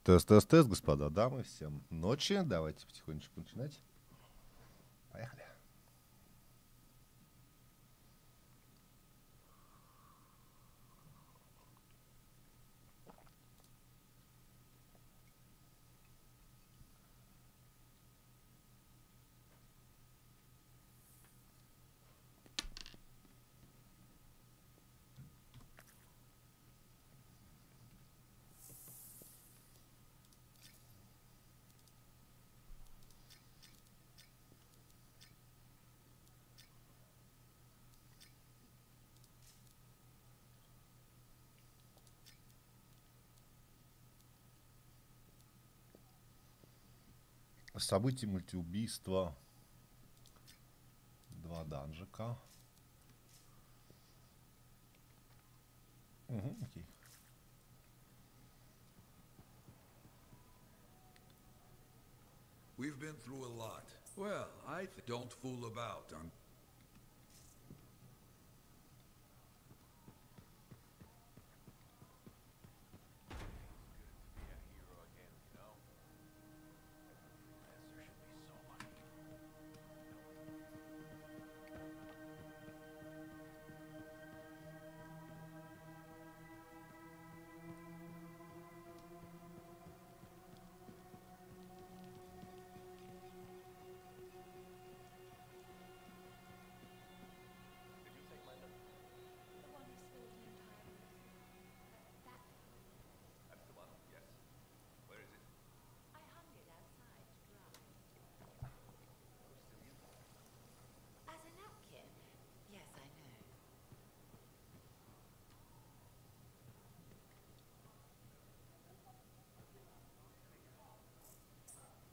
Тест, тест, тест, господа, дамы, всем ночи. Давайте потихонечку начинать. Поехали. События мультиубийства. 2 данжика. Угу, окей. We've been through a lot. Well, don't fool about.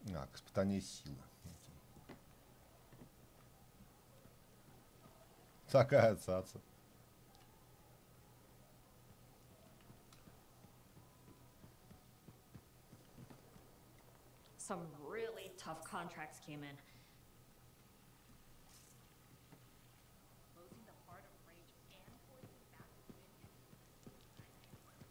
Так, испытание силы. Окей. Такая цаца. Some really tough contracts came in. Closing the heart of rage and forcing back the wind.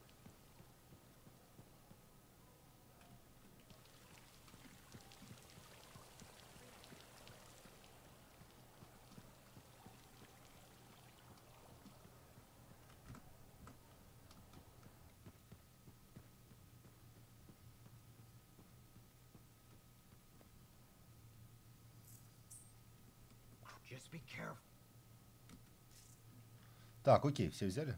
Just be careful. Так, окей, все взяли?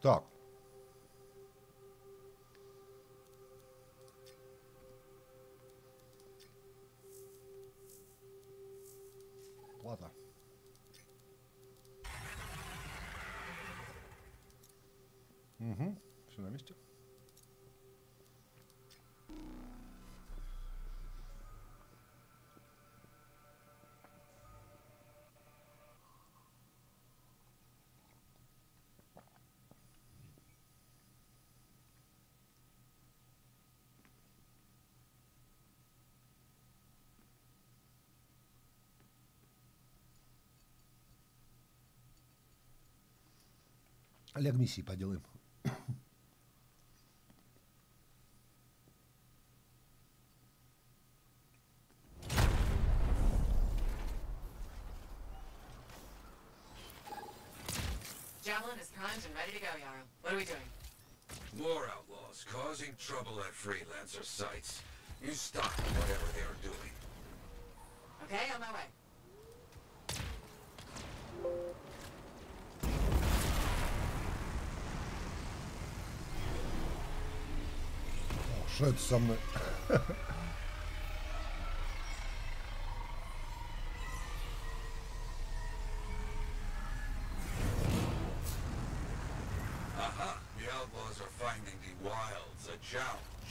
Так. Ладно. Угу, все на месте. Олег, миссии поделаем. Javelin is primed and ready to go, Jarl. What are we doing? More outlaws causing trouble at freelancer sites. You stop whatever they are doing. Okay, on my way. Что это со мной? Aha, the outlaws are finding the wilds a challenge.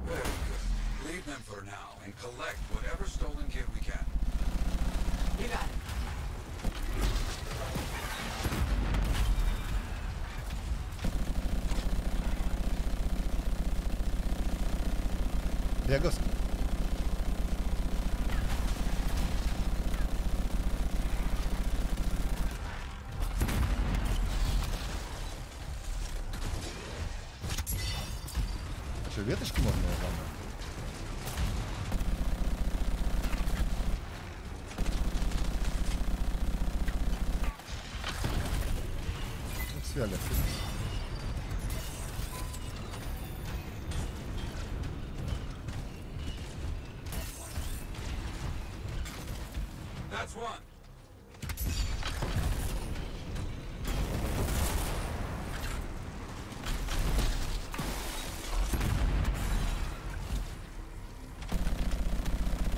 Very good. Leave them for now and collect whatever stolen gear we can. You got it. Вегас. Что, веточки можно ломать? Свяли. That's one.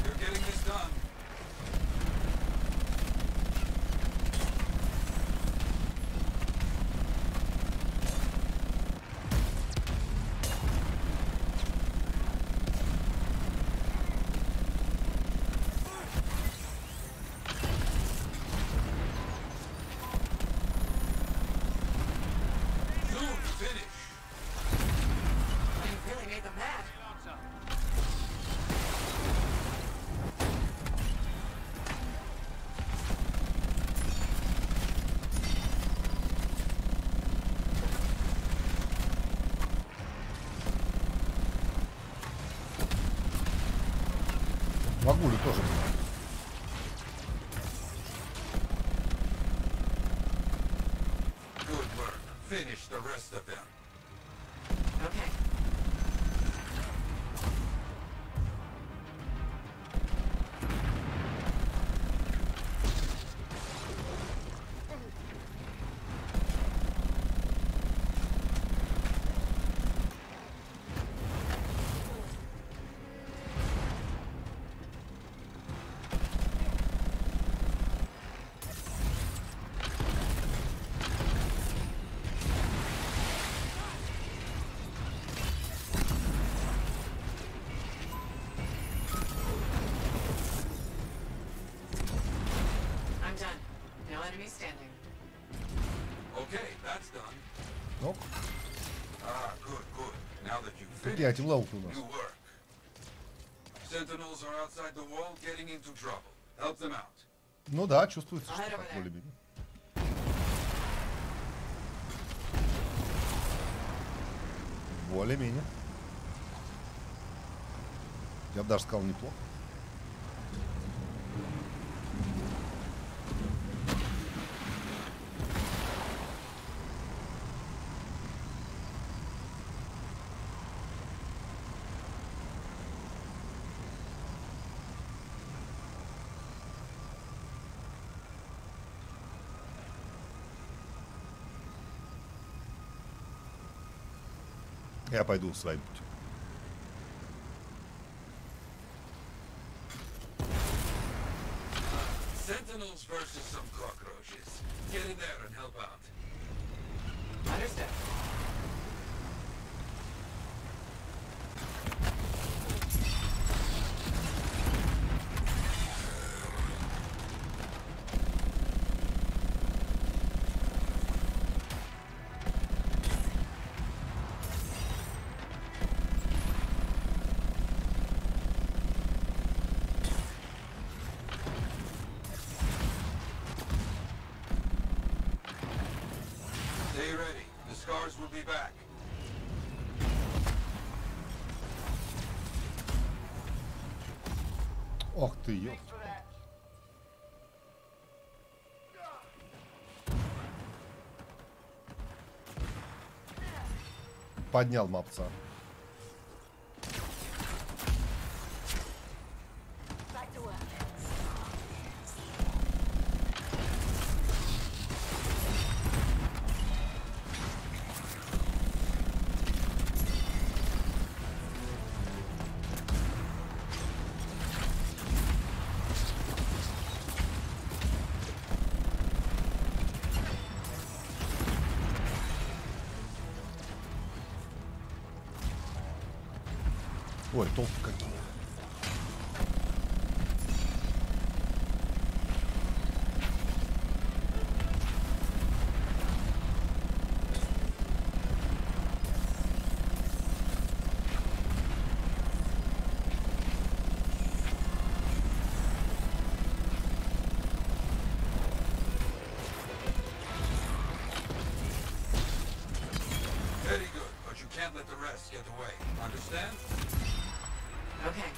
You're getting this done. Soon finish. You really made them mad. Могули тоже. Good work. Finish the rest of them. Okay. I'm done. No enemy standing. Okay, that's done. Ну, Ah, good, good. Now that you've где finished, эти лауки у нас? new work. Sentinels are outside the wall getting into trouble. Help them out. Ну да, чувствуется, что Ага, так давай. более-менее. Более-менее. Я бы даже сказал неплохо. Я пойду своим путем. Sentinels versus some cockroaches. Get in there and help out. Understood. Stay ready. The scars will be back. Ох ты, ё. Поднял мопца. Back to work. Ой, толки какие. Very good, but you can't let the rest get away. Understand? Okay.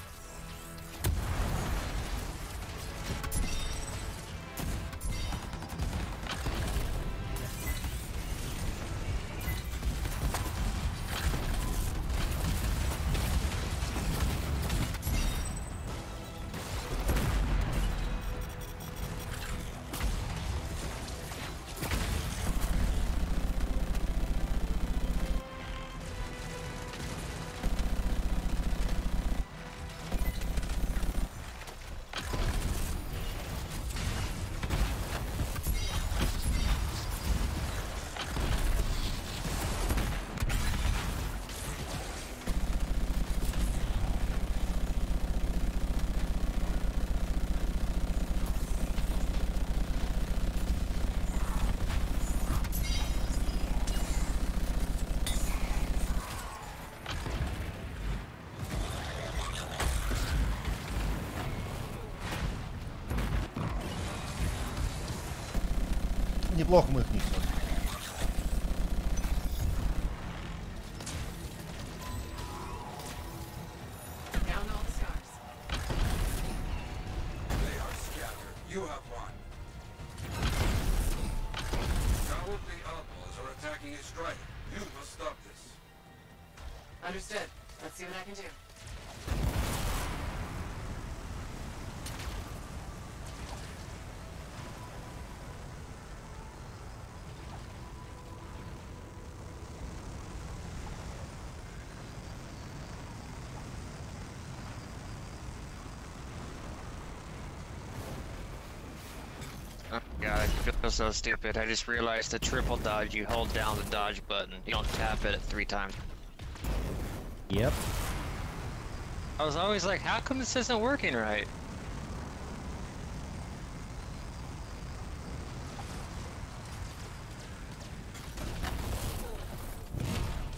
Неплохо мы их несем. Down all the stars. They are scattered. You have one. Cowardly outlaws are attacking a strike. You must stop this. Understood. Let's see what I can do. Oh god, I feel so stupid. I just realized the triple dodge, you hold down the dodge button. You don't tap it 3 times. Yep. I was always like, how come this isn't working right?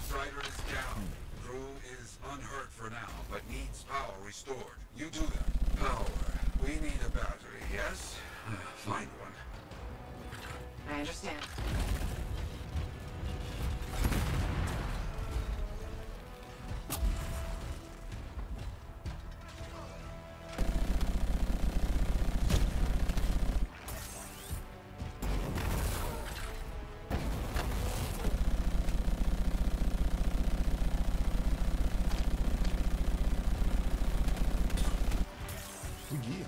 Strider is down. Crew is unhurt for now, but needs power restored. You do that. Power. We need a battery, yes? Find one. I understand. Уги.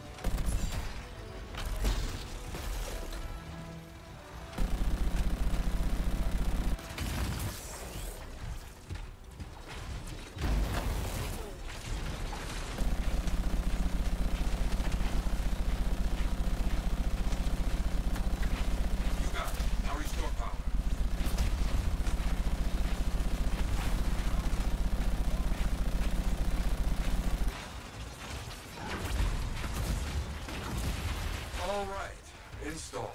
You got it. Now restore power. All right. Installed.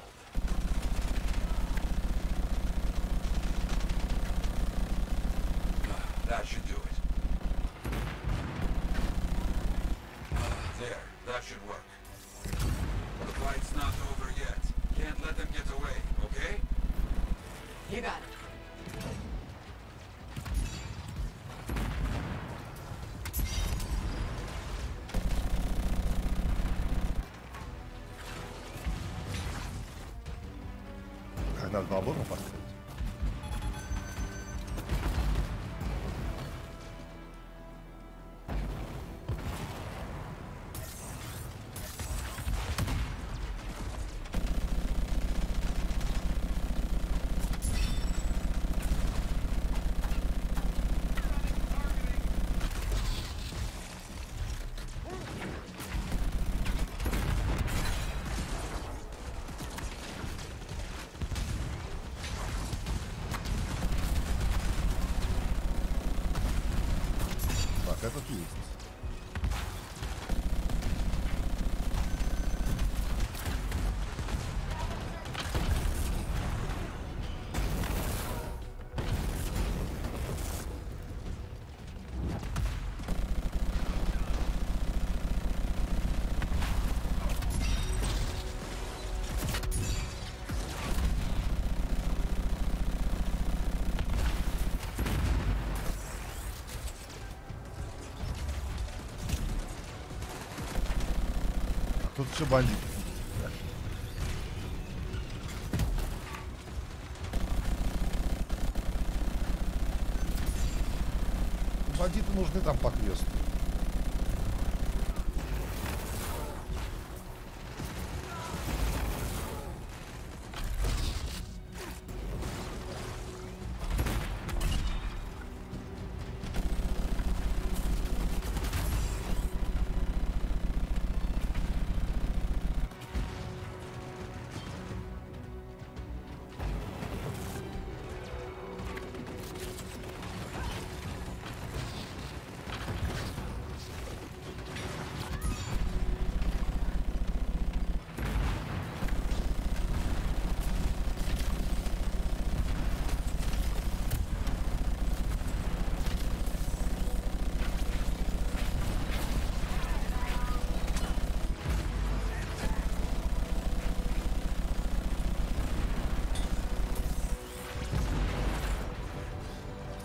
That should do it. There. That should work. The fight's not over yet. Can't let them get away, okay? You got it. Надо баллоном поставить. Так, этот есть. Тут все бандиты. Бандиты нужны там по квесту.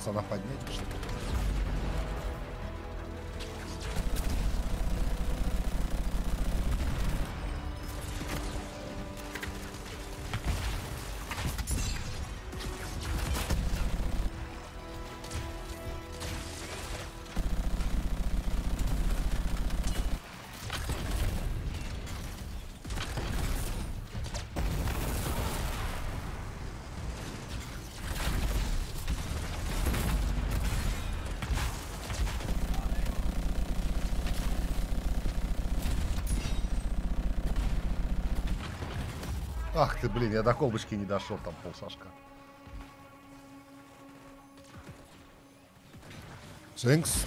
Пацана поднять, что ли? Ах ты, блин, я до колбочки не дошел, там полшашка. Thanks.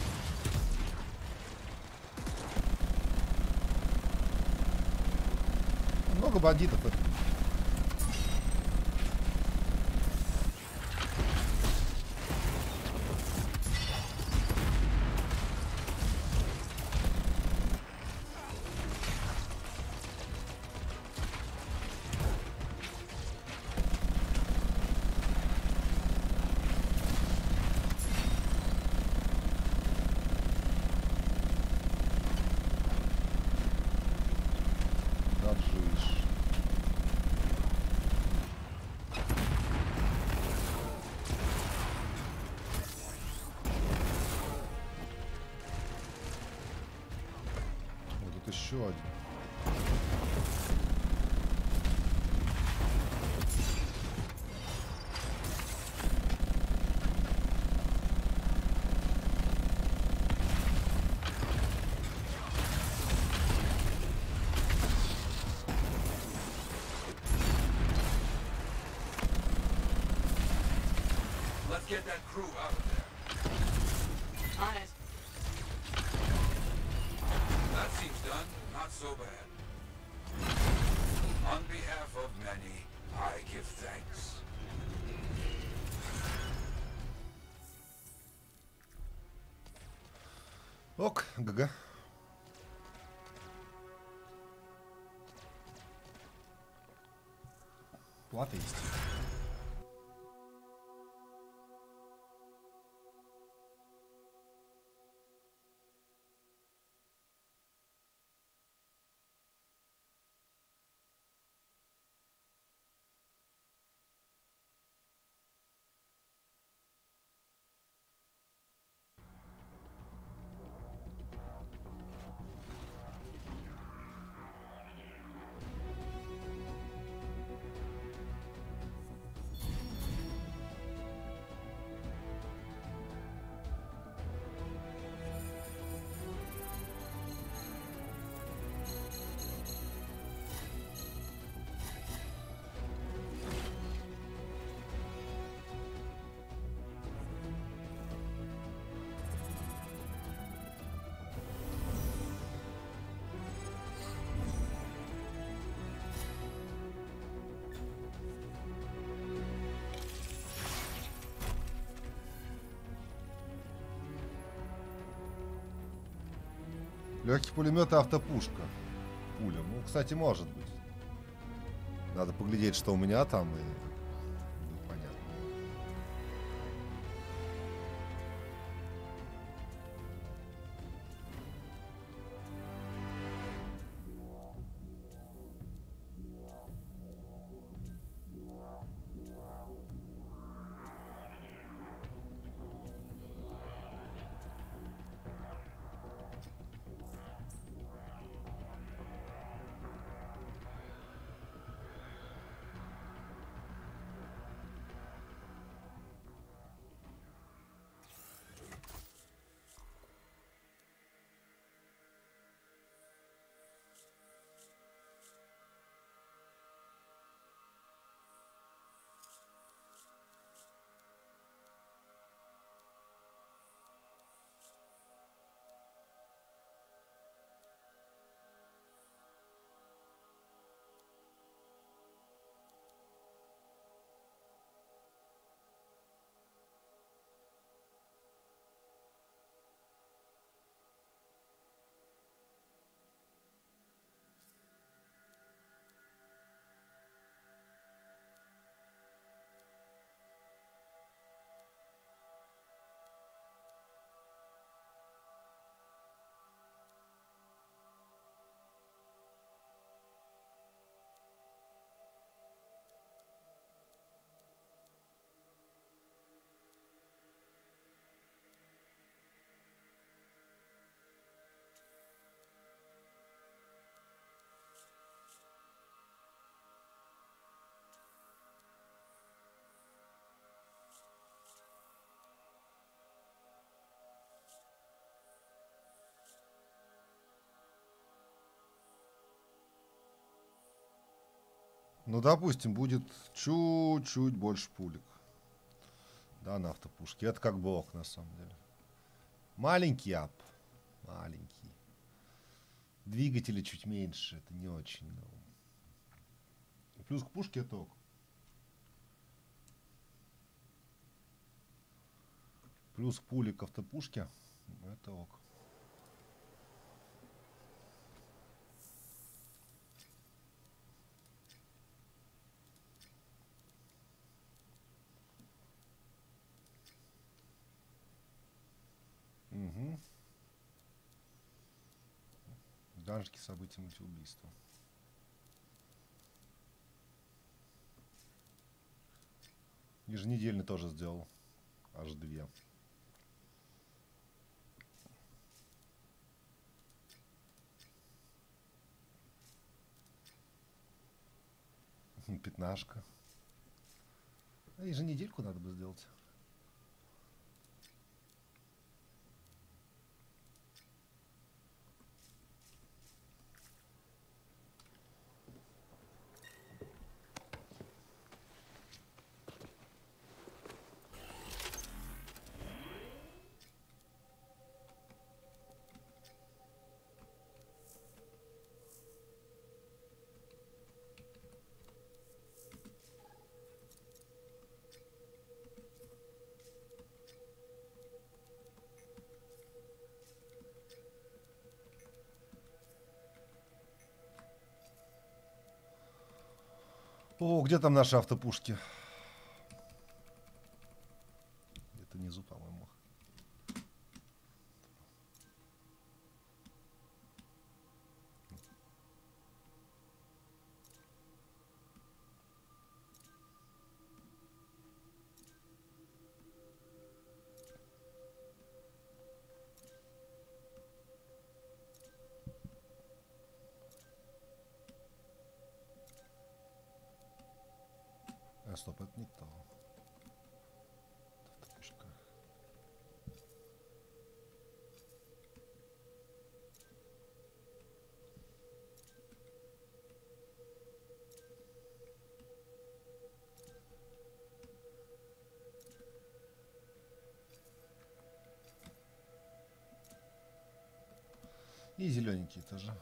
Много бандитов. Даджиш. Вот тут еще один. Let's get that crew out of there. On it. That seems done. Not so bad. On behalf of many, I give thanks. Ок, ГГ. Плата есть. Легкий пулемет и автопушка. Пуля. Ну, кстати, может быть. Надо поглядеть, что у меня там, и будет понятно. Ну, допустим, будет чуть-чуть больше пулек. Да, на автопушке. Это как блок, на самом деле. Маленький ап. Маленький. Двигатели чуть меньше. Это не очень. Но... Плюс к пушке это ок. Плюс к пуле к автопушке. Это ок. Угу. Данжики, события, мультиубийства. Еженедельно тоже сделал. Аж 2. Пятнашка. Еженедельку надо бы сделать. О, где там наши автопушки? Где-то внизу, по-моему. Стоп, это не то. Автопушка. И зелененькие тоже.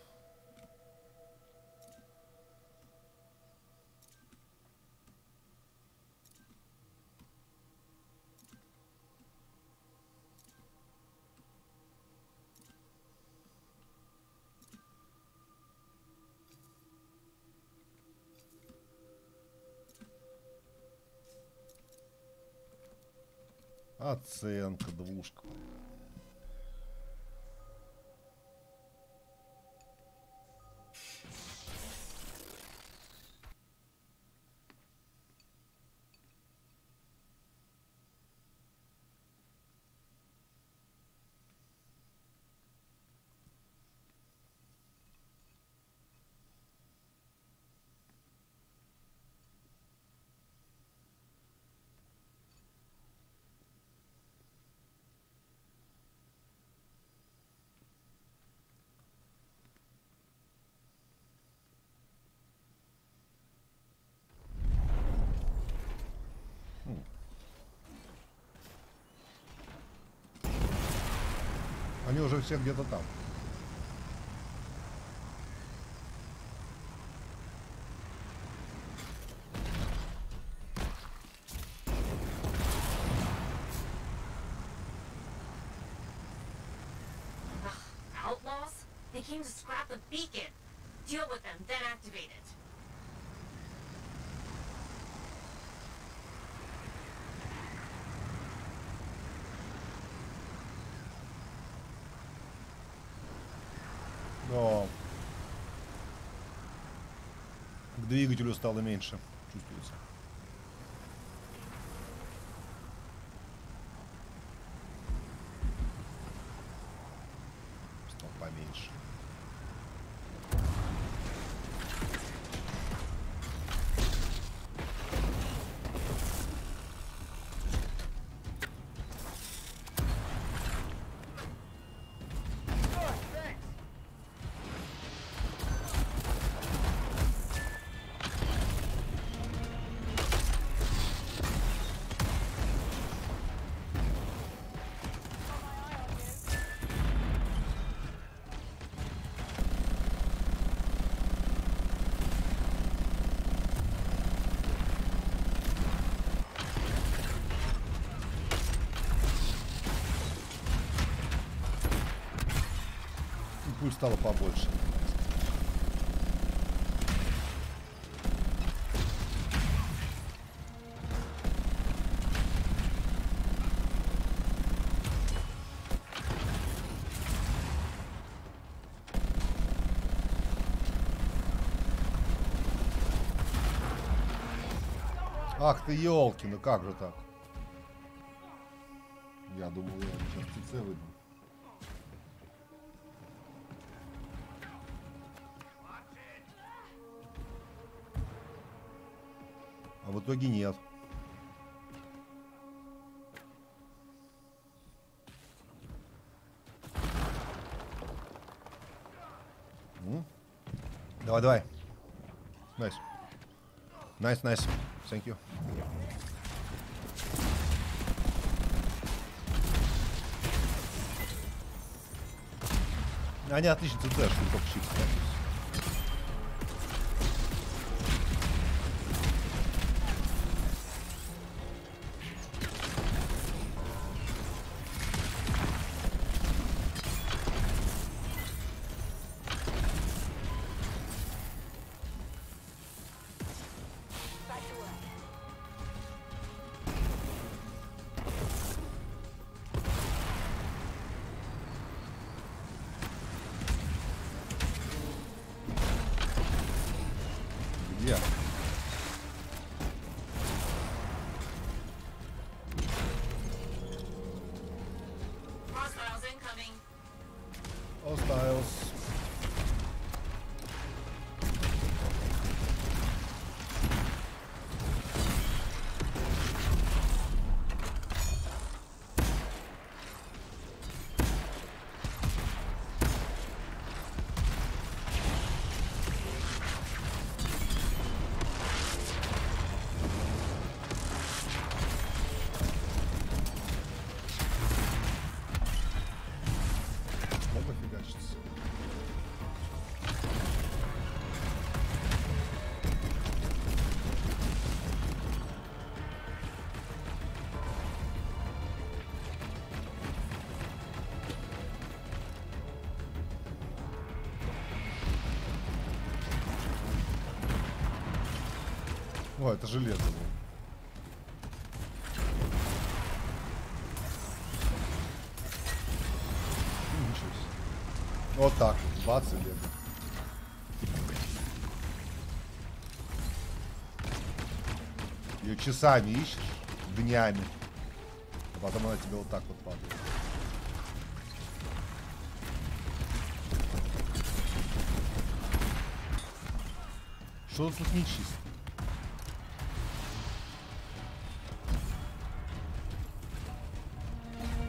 Оценка, двушка. Они уже все где-то там. Outlaws? They came to scrap the beacon. Deal with them, then activate it. Но к двигателю стало меньше. Чувствуется. Стал поменьше. Пуль стало побольше. Ах ты елки, ну как же так? Я думал, я сейчас ТЦ выйду. А в итоге нет. Давай, давай. Найс. Найс, найс. Thank you. Они отлично ТЦ, что только щит ставят. Back to work. Где? Hostiles incoming. Hostiles. Много фигачится. О, это железо было. Ничего себе. Вот так, бац и лего. Ее часами ищешь, днями. А потом она тебе вот так вот падает. Что тут нечисто?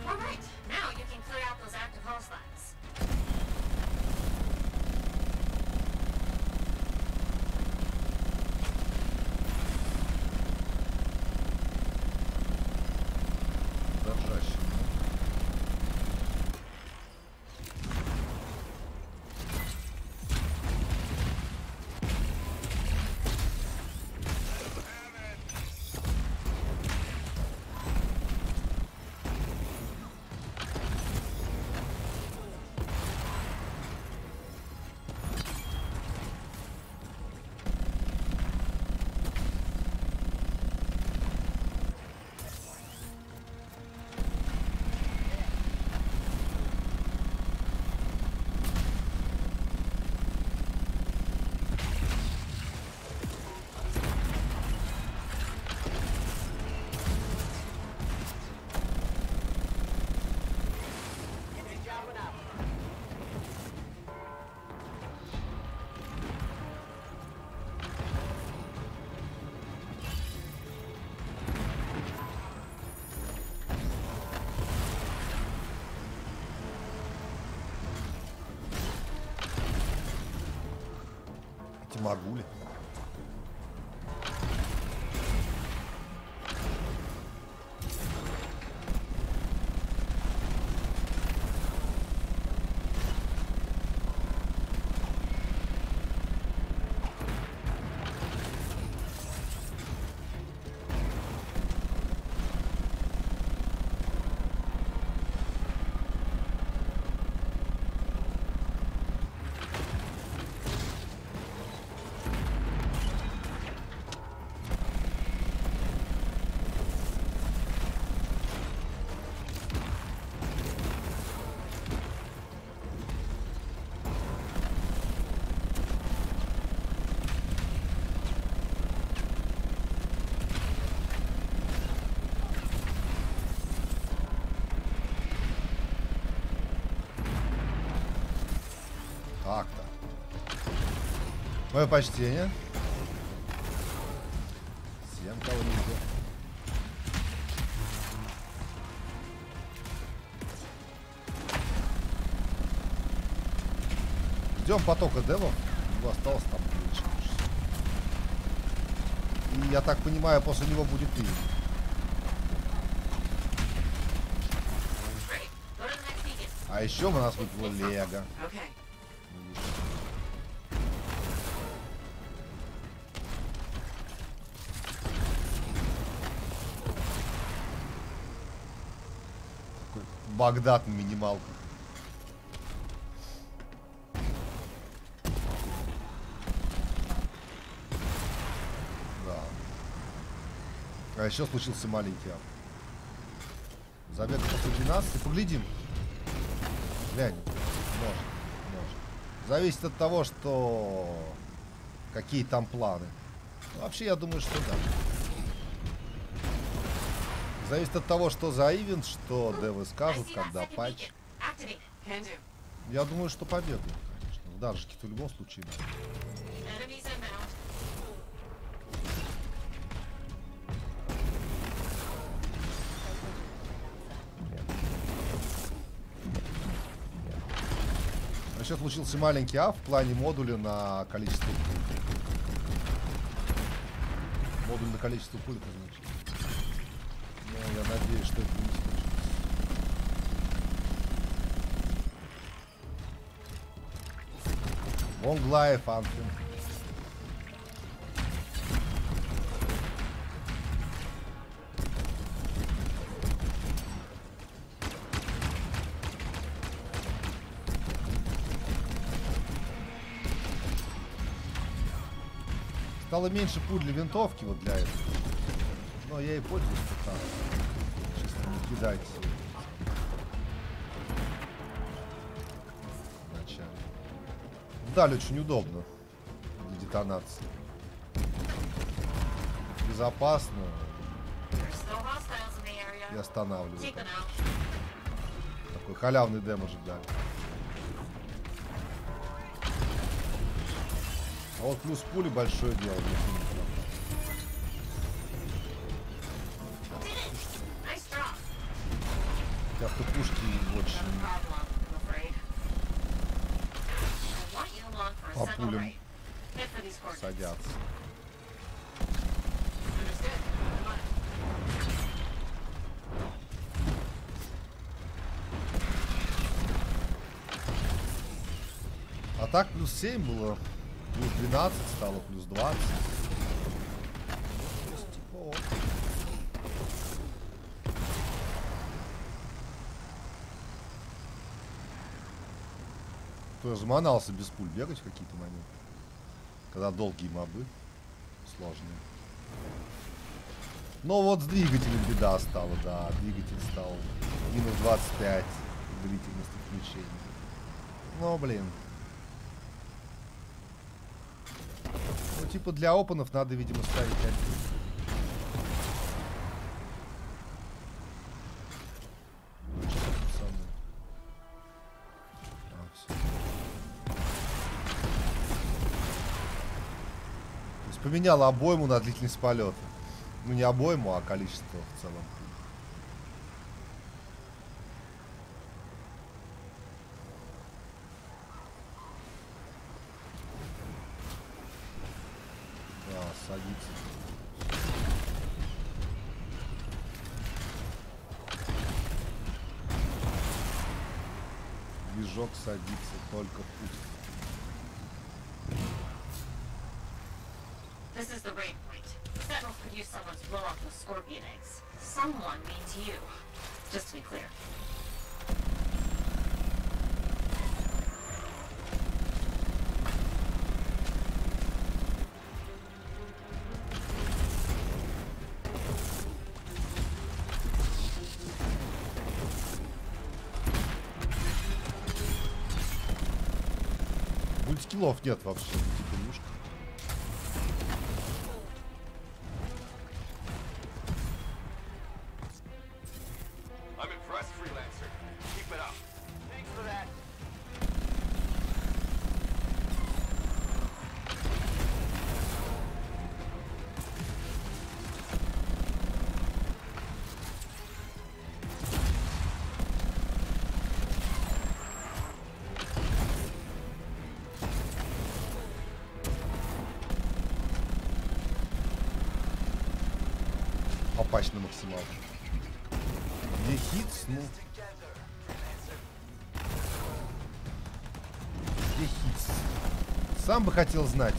All right, now you can clear out those active hostiles. Дрожащий. Эти магули. Мое почтение. Всем кого нельзя. Ждем потока девов. Его осталось там меньше. И я так понимаю, после него будет и. А еще у нас выпало Лего. Такой Багдад на минималку. Да. А еще случился маленький ап. Забег после 12. Поглядим. Глянь. Может. Зависит от того, что... Какие там планы. Вообще, я думаю, что да. Зависит от того, что за ивент, что девы скажут, когда патч. Я думаю, что победу, конечно. В даржике-то в любом случае. Да. Еще случился маленький ав в плане модуля на количество пуль. Модуль на количество пуль, это значит. Но я надеюсь, что это не случится. Лонглайф, Анфин. Стало меньше пуль для винтовки, вот для этого. Но я и пользуюсь пока. Чисто не кидать. Вначале. Вдаль очень удобно для детонации. Безопасно. И останавливает. Такой халявный дэмэдж вдаль. А вот плюс пули большое дело. Автопушки очень по пулям садятся. А так плюс 7 было. Плюс 12 стало, плюс 20. Кто разманался без пуль бегать в какие-то моменты. Когда долгие мобы. Сложные. Но вот с двигателем беда стала, да. Двигатель стал минус 25 длительности включения. Ну, блин. Ну, типа для опенов надо, видимо, ставить один. То есть поменяла обойму на длительность полета. Ну, не обойму, а количество в целом. Садится. Движок садится, только пусть. This is the raid point. Sentinels could use someone to blow off those scorpion eggs. Someone means you. Just to be clear. Скиллов нет вообще, типа мушка. I'm impressed, freelancer. Keep it up. Thanks for that. попасть на максималку. Где хитс? Ну... Где хитс? Сам бы хотел знать.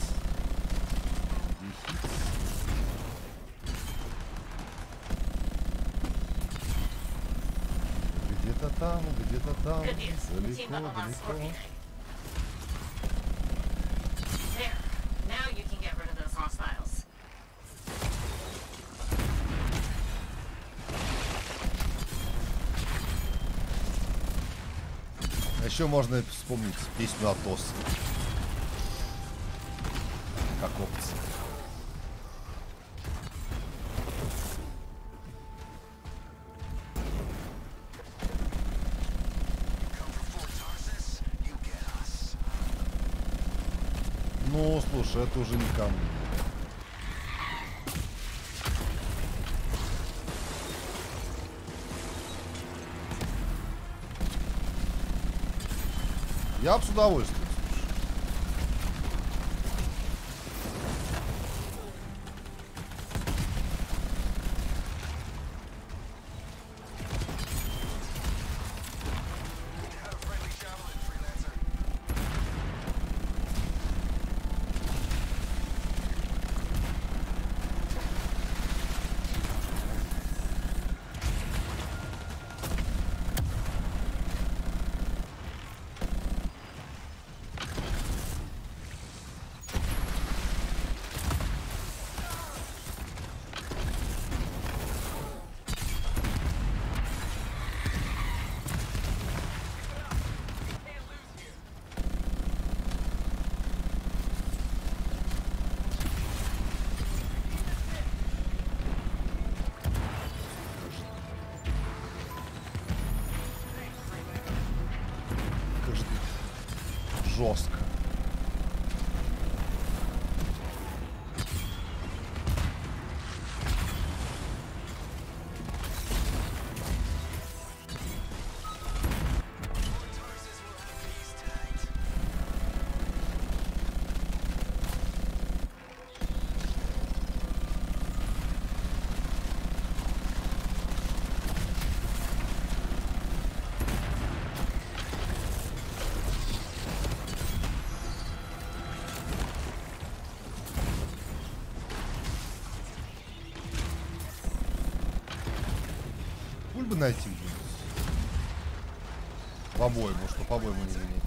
Где хитс? Где-то там, Good news. The team got the last далеко. scorpion egg. There. Now you can get rid of those hostiles. А еще можно вспомнить песню Атос. Как опция. Ну, слушай, это уже никому. Я бы с удовольствием. Жестко. Пуль бы найти где-нибудь. По-моему, что по-моему не менять.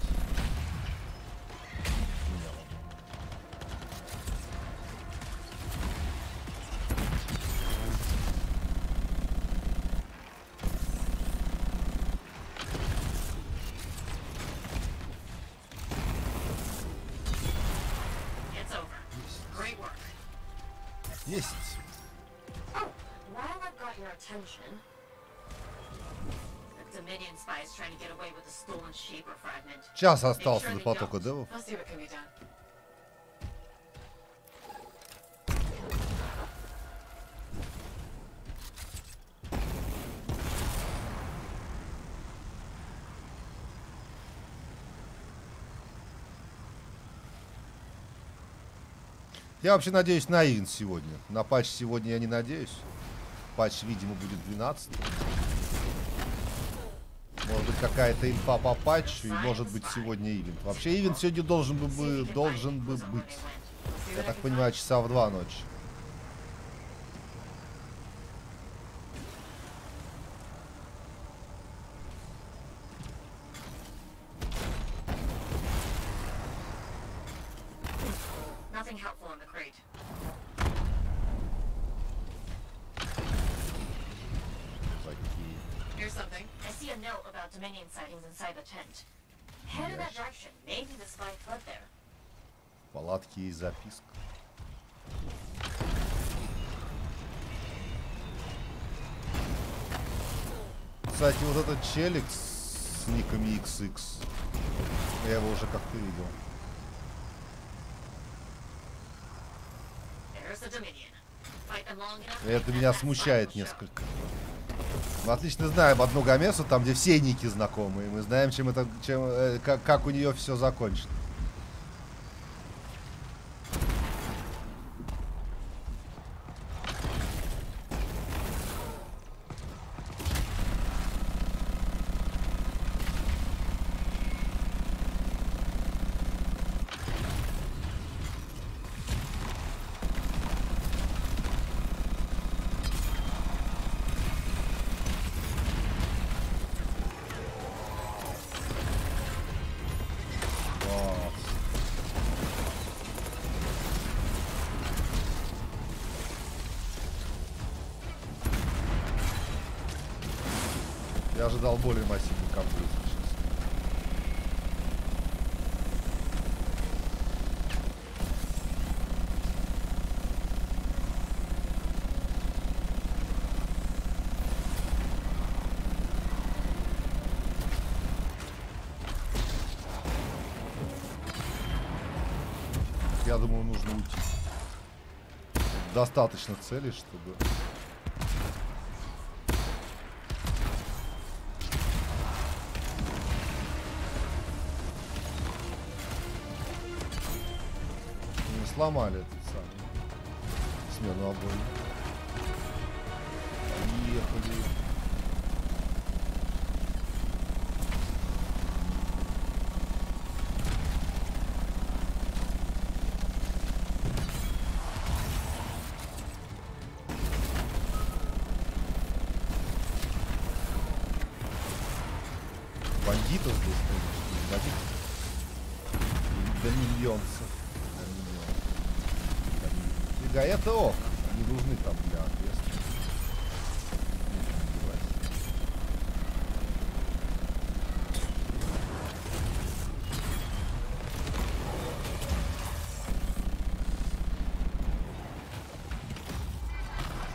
It's over. Great work. Есть. Oh, while I've got your attention, the Dominion spies trying to get away with the stolen shaper fragment. Час Make остался sure до they потока don't. девов. I'll see what can be done. Я вообще надеюсь на Ивен сегодня. На патч сегодня я не надеюсь. Патч, видимо, будет 12. Может быть, какая-то инфа по патчу, и может быть сегодня Ивен. Вообще Ивен сегодня должен бы быть. Я так понимаю, часа в 2 ночи. Nothing helpful in the crate. Такие. Here's something. I see a note about Dominion sightings inside the tent. Head in that direction. Maybe the spy fled there. Палатки и записка. Кстати, вот этот челик с никами XX. Я его уже как-то видел. There's the Dominion. Fight them long enough. И это and меня that смущает spy will show. несколько. Мы отлично знаем одну гамесу, там где все ники знакомые. Мы знаем, как у нее все закончено. ожидал более массивный комплект сейчас. Я думаю, нужно уйти. Достаточно целей, чтобы... Не сломали этот самый смену обои. Поехали. Бандитов здесь, конечно, не бандитов. До миллионцев. Фига, это ок. Они нужны там для ответственности.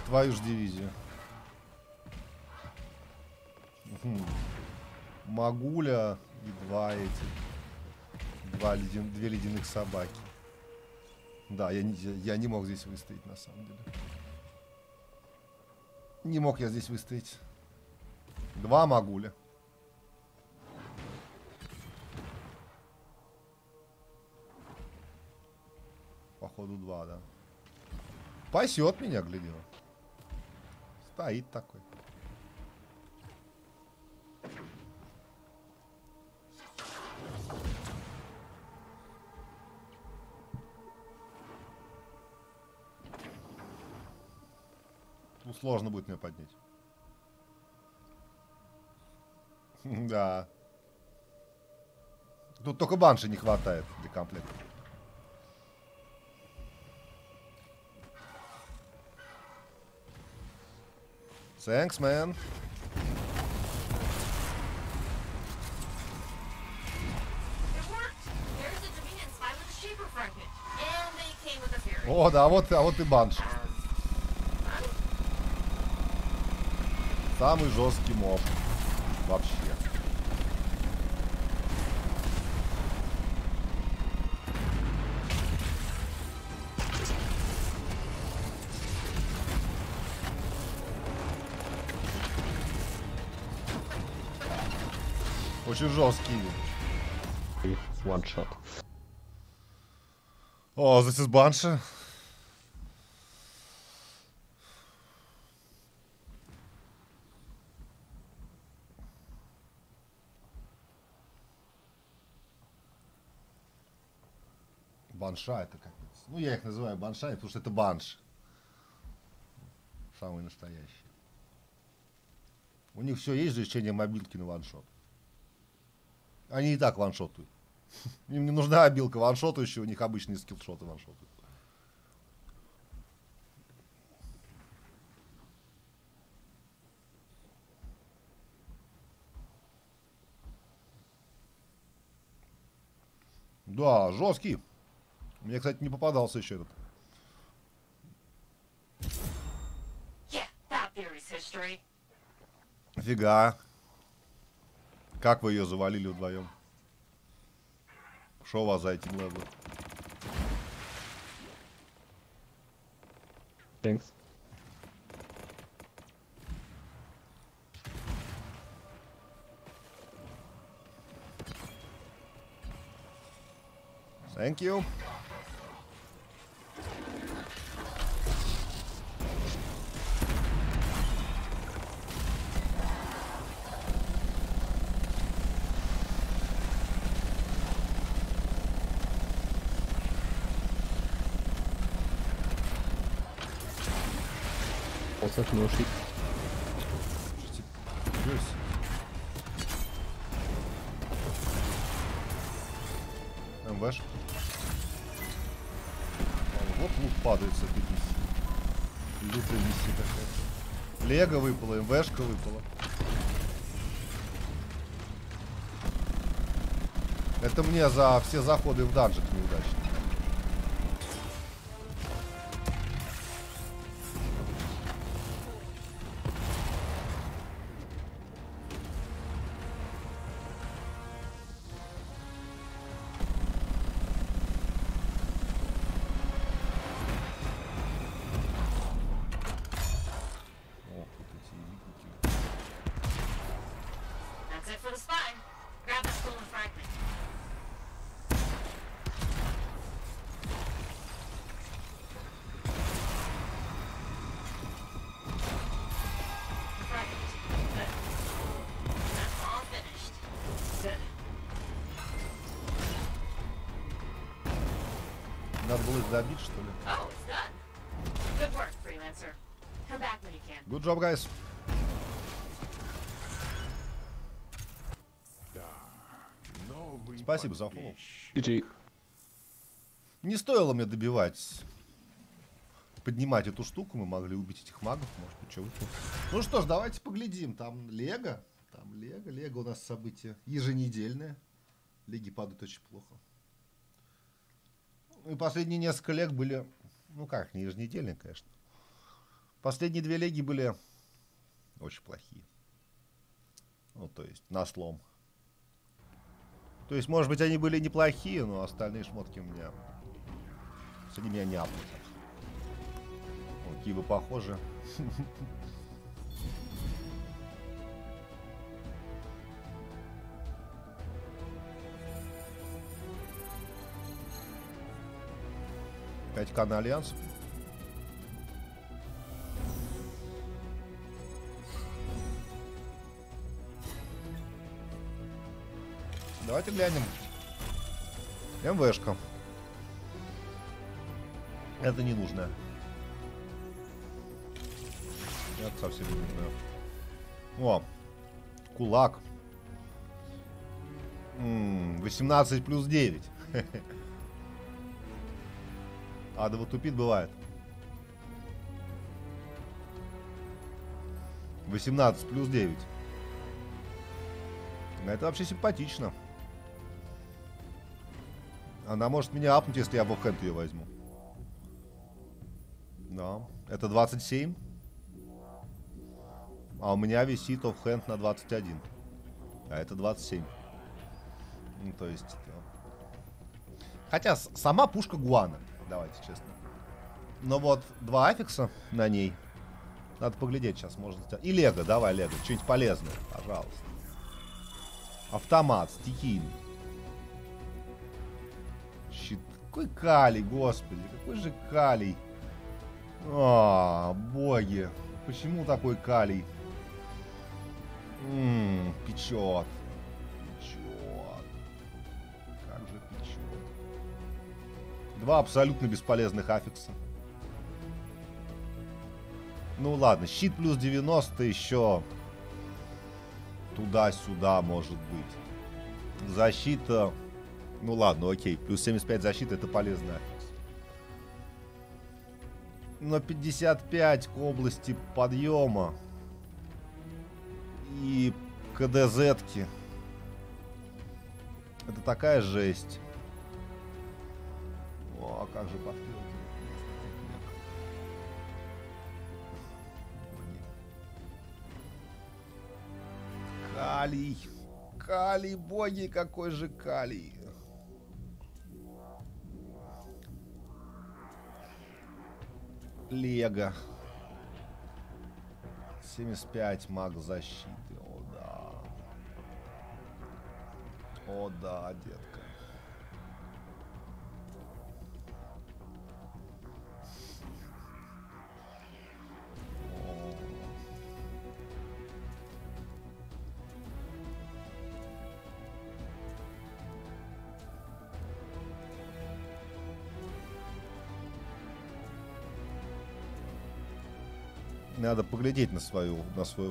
Твою ж дивизию. Магуля и две ледяных собаки. Да, я не мог здесь выстоять, на самом деле. Не мог я здесь выстоять. 2 магуля. Походу 2, да. Пасет меня, глядел. Стоит такой. Ну, сложно будет меня поднять. Да. Тут только банши не хватает для комплекта. Thanks, man. О, да, вот и банши. Самый жесткий моб. Вообще. Очень жесткий. One shot. О, this is банши. Банша это как... Ну, я их называю баншами, потому что это банш. Самый настоящий. У них все есть решение мобилки на ваншот. Они и так ваншотают. Им не нужна обилка ваншотающая, у них обычные скиллшоты ваншотают. Да, жесткий. Мне, кстати, не попадался еще этот. Фига. Как вы ее завалили вдвоем? Шо у вас за эти глаза? Thanks. Thank you. Also no shit. МВш. Вот лут падает с этой миссии. Лютая миссия какая-то. Лего выпало, МВшка выпала. Это мне за все заходы в данжик неудачно. О, вот эти элитники. That's it for the spy. Grab that stolen fragment. Fragment. Good. That's all finished. Good. Надо было их добить, что ли? Oh, it's done. Good work, freelancer. Come back when you can. Good job, guys. Спасибо за фоллоу. GG. Не стоило мне добивать, поднимать эту штуку. Мы могли убить этих магов, может быть, что вышло. Ну что ж, давайте поглядим. Там Лего. Лего у нас событие еженедельное. Леги падают очень плохо. И последние несколько лег были... Ну как, не еженедельные, конечно. Последние 2 леги были очень плохие. Ну, то есть, на слом. То есть, может быть, они были неплохие, но остальные шмотки у меня... С ними меня не апнут. Вот, кивы похожи. Опять на Альянс. Давайте глянем. МВшка. Это не нужно. Это совсем не нужно. О, кулак. 18 плюс 9. А, да вот тупит бывает. 18 плюс 9. Это вообще симпатично. Она может меня апнуть, если я в оффхенд ее возьму. Да. Это 27. А у меня висит оффхенд на 21. А это 27. Ну, то есть... Хотя сама пушка Гуана. Давайте честно. Но вот 2 аффикса на ней. Надо поглядеть сейчас, может быть. И Лего, давай Лего. Что-нибудь полезное, пожалуйста. Автомат, стихийный. Щит. Какой калий, господи. Какой же калий. Боги. Почему такой калий? Печет. Печет. Как же печет. 2 абсолютно бесполезных аффикса. Ну ладно, щит плюс 90 еще туда-сюда может быть. Защита... Ну ладно, окей. Плюс 75 защиты — это полезный аффикс. Но 55 к области подъема и КДЗ-ки. Это такая жесть. О, а как же подпил. Калий. Калий, боги, какой же калий. Лего. 75 маг защиты. О да. О да, детка. Надо поглядеть на свой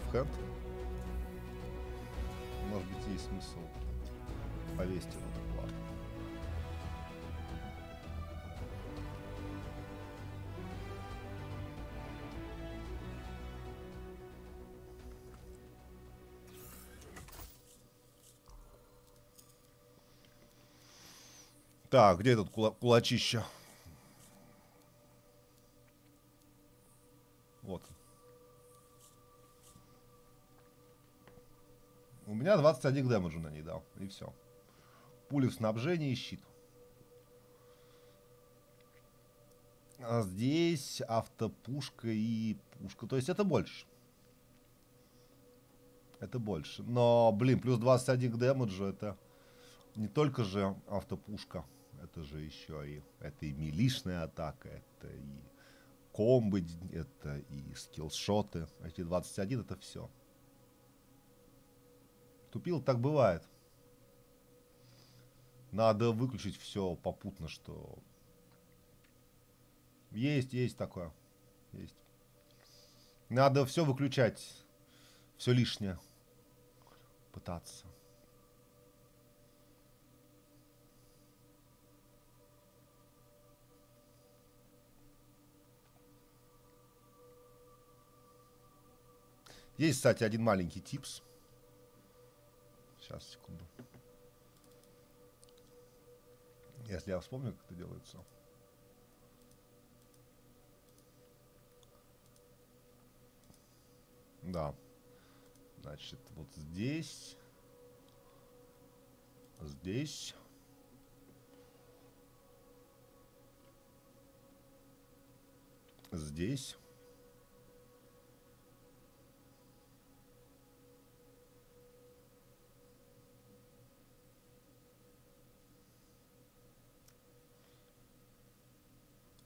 вхенд. Может быть, есть смысл повесить его на плату. Так, где этот кулачище? Вот. У меня 21 дэмэджа на ней дал. И все. Пули в снабжении и щит. А здесь автопушка и пушка. То есть это больше. Это больше. Но, блин, плюс 21 дэмэджа это не только же автопушка. Это же еще и... Это и милишная атака. Это и комбы. Это и скиллшоты. Эти 21 это все. Тупил, так бывает. Надо выключить все попутно, что... Есть такое. Есть. Надо все выключать. Все лишнее. Пытаться. Есть, кстати, один маленький типс. Сейчас, секунду. Если я вспомню, как это делается. Да. Значит, вот здесь. Здесь. Здесь.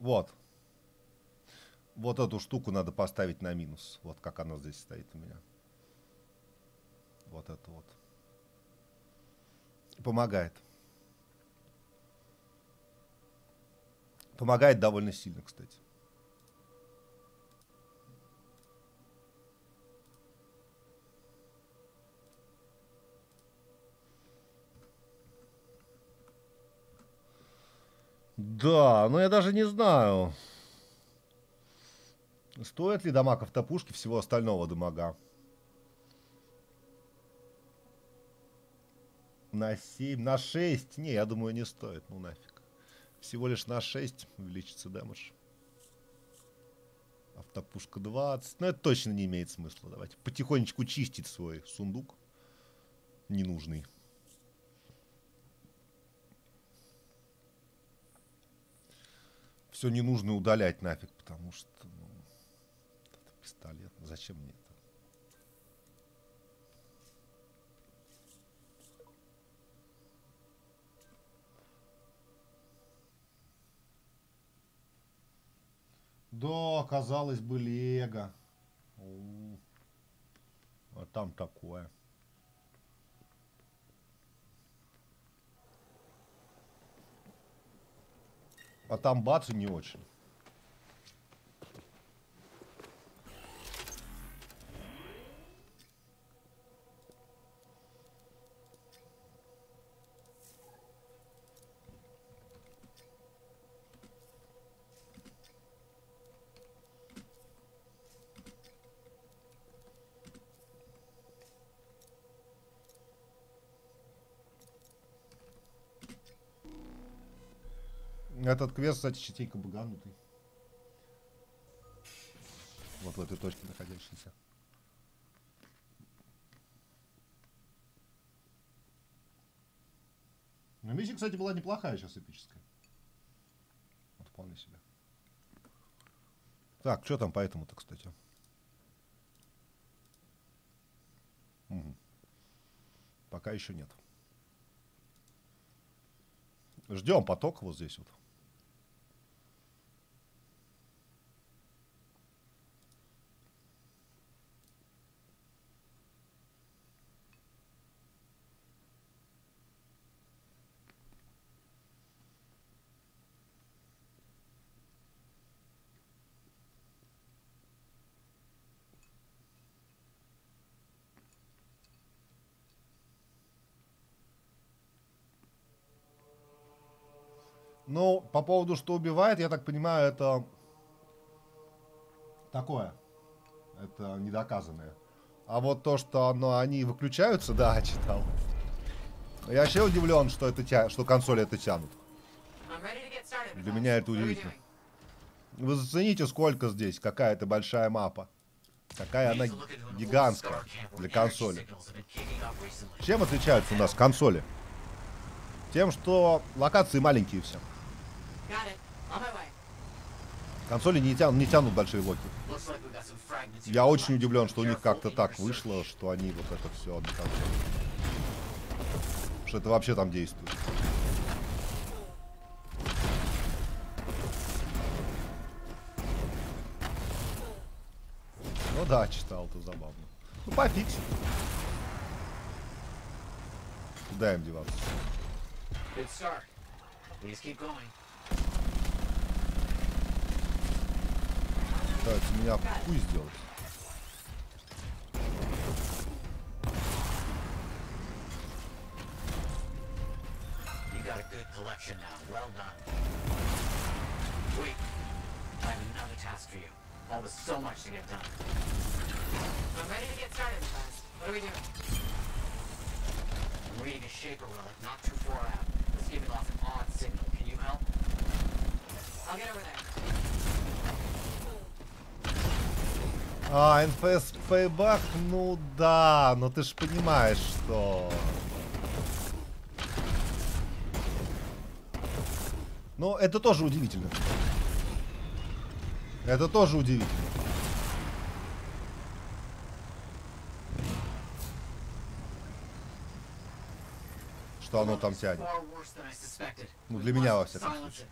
Вот. Вот эту штуку надо поставить на минус. Вот как она здесь стоит у меня. Вот это вот. Помогает. Помогает довольно сильно, кстати. Да, но я даже не знаю, стоит ли дамаг автопушки всего остального дамага. На 7, на 6. Не, я думаю, не стоит. Ну нафиг. Всего лишь на 6 увеличится дэмэдж. Автопушка 20. Но это точно не имеет смысла. Давайте потихонечку чистить свой сундук. Ненужный. Все ненужное удалять нафиг, потому что ну, это пистолет. Зачем мне это? Да, казалось бы, лего. А там такое. А там бац и не очень. Этот квест, кстати, частенько баганутый. Вот в этой точке находящийся. Но миссия, кстати, была неплохая сейчас, эпическая. Вот вполне себе. Так, что там по этому-то, кстати? Угу. Пока еще нет. Ждем поток вот здесь вот. Ну, по поводу, что убивает, я так понимаю, это такое. Это недоказанное. А вот то, что они выключаются, да, читал. Я вообще удивлен, что, что консоли это тянут. Для меня это удивительно. Вы зацените, сколько здесь, какая это большая мапа. Какая она гигантская для консоли. Чем отличаются у нас консоли? Тем, что локации маленькие все. Консоли не тянут большие блоки. Я очень удивлен, что у них как-то так вышло, что они вот это все одну консоль. Что это вообще там действует. Ну да, читал, это забавно. Ну, пофиксит. Куда им деваться? Пытаются меня хуй сделать. That was so much to get done. I'm ready to get started, class. What are we doing? I'm reading a shaper relic not too far out. It's giving off an odd signal. Can you help? I'll get over there. А, NFS Payback, ну да, но ты ж понимаешь, что... Ну, это тоже удивительно. Это тоже удивительно. Что оно там тянет. Ну, для меня, во всяком случае.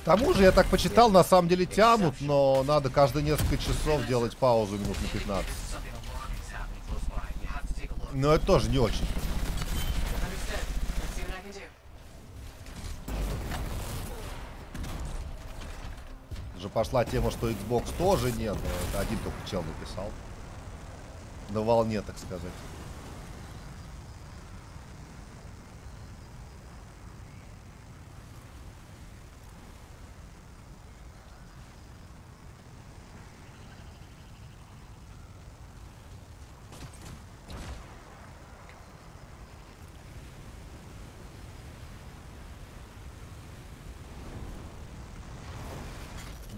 К тому же, я так почитал, на самом деле тянут, но надо каждые несколько часов делать паузу минут на 15. Но это тоже не очень. Уже пошла тема, что Xbox тоже нет, но это один только чел написал. На волне, так сказать.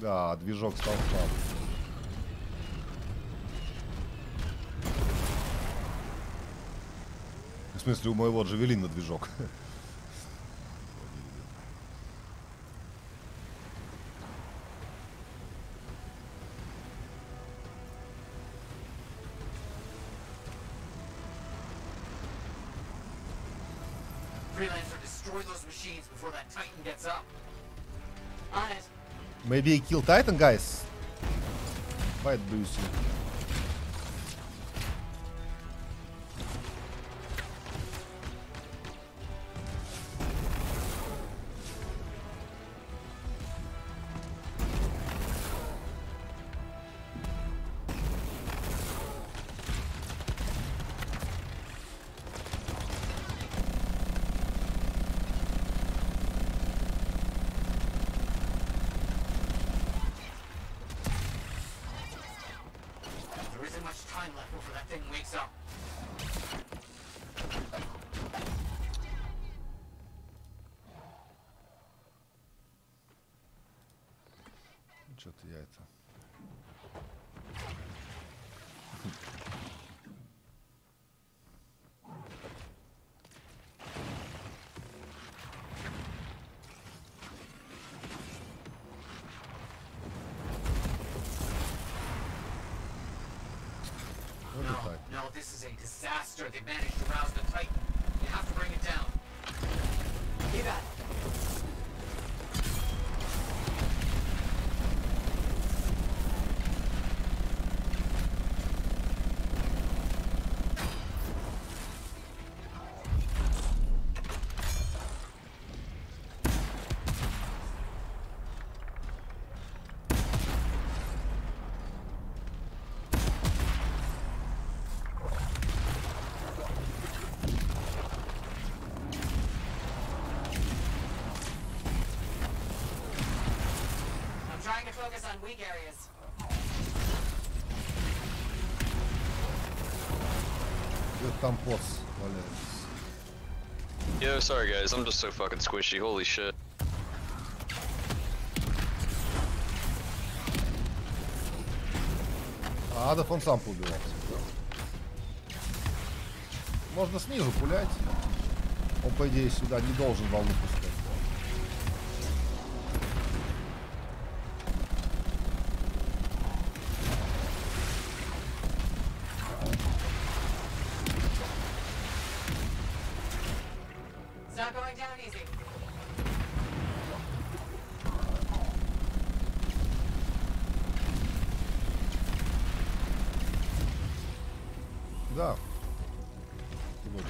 Да, движок стал слабым. В смысле, у моего Джавелина движок. Freelancer, destroy those machines before that Titan gets up. On it. Maybe kill Titan, guys. Fight, do you see? There isn't much time left before that thing wakes up. я это. Вот и так. No, this is a disaster. They managed to rouse the Titan. You have to bring it down. You got it. Trying to focus on weak areas. Где там поц валяется? Yo, sorry guys, I'm just so fucking squishy, holy shit. А Адов он сам поубивался. Можно снизу пулять. Он, по идее, сюда не должен волну пускать. It's not going down easy. Да. Вот.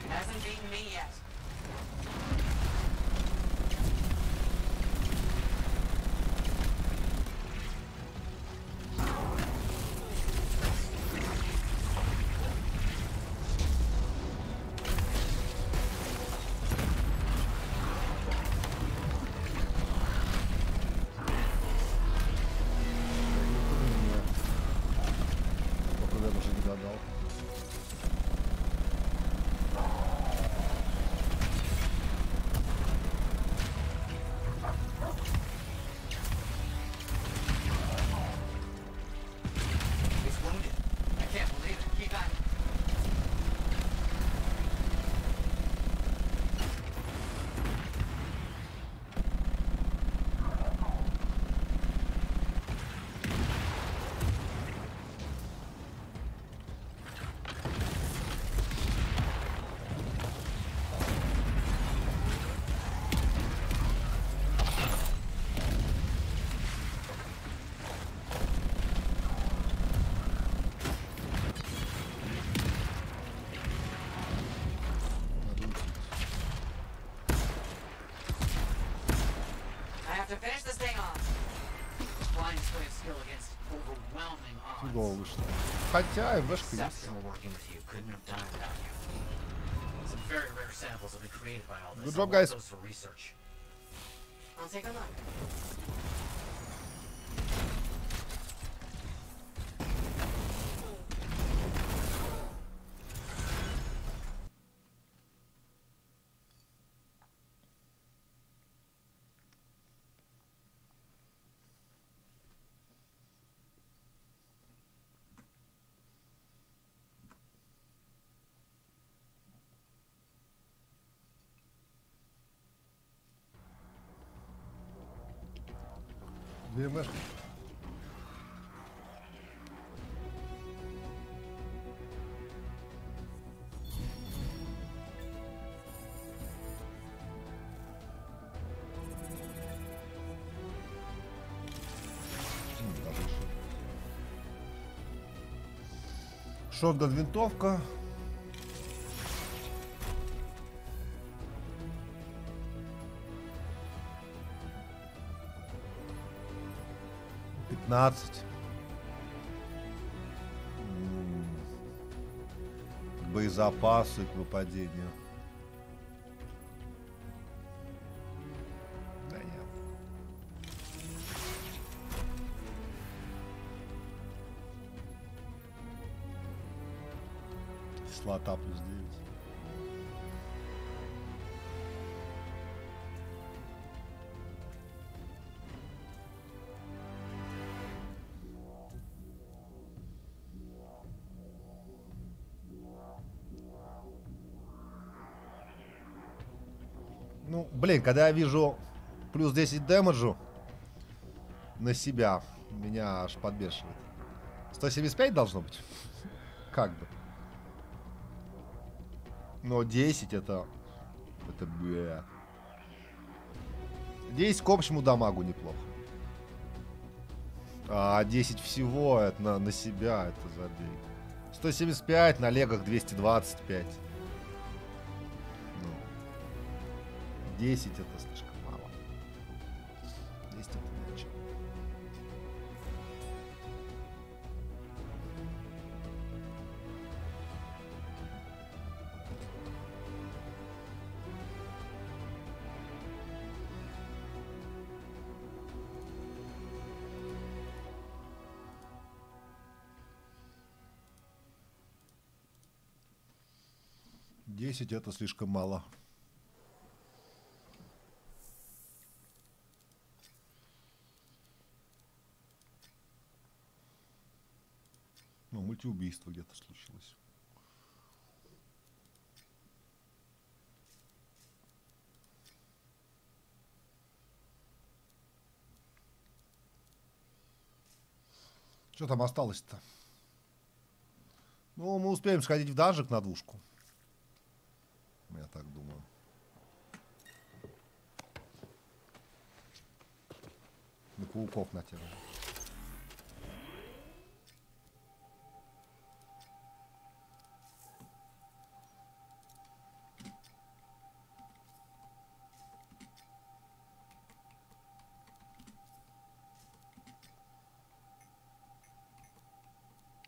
Hasn't beaten me yet. Походу я даже не догадал. He's wounded. I can't believe it. Keep at it. I have to finish this thing off. Blind display of skill against overwhelming Фигово odds. вышло. Хотя и вешка есть. Exceptional working with you. Couldn't have done it without you. Some very rare samples have been created by all this. Good I job, want guys. those for research. I'll take a look. Две мешки. Даже еще. Шотган винтовка. боезапасу и к выпадению. Да нет. Кислота плюс 9. Ну, блин, когда я вижу плюс 10 дэмэджу на себя, меня аж подбешивает. 175 должно быть? Как бы. Но 10 это... Это бля. 10 к общему дамагу неплохо. А 10 всего это на себя, это забей. 175, на легах 225. Ну, 10 это слишком мало. 10 это ни о чем. Десять это слишком мало. Ну, мультиубийство где-то случилось. Что там осталось-то? Ну, мы успеем сходить в данжик на двушку. Я так думаю. На пауков натягиваю.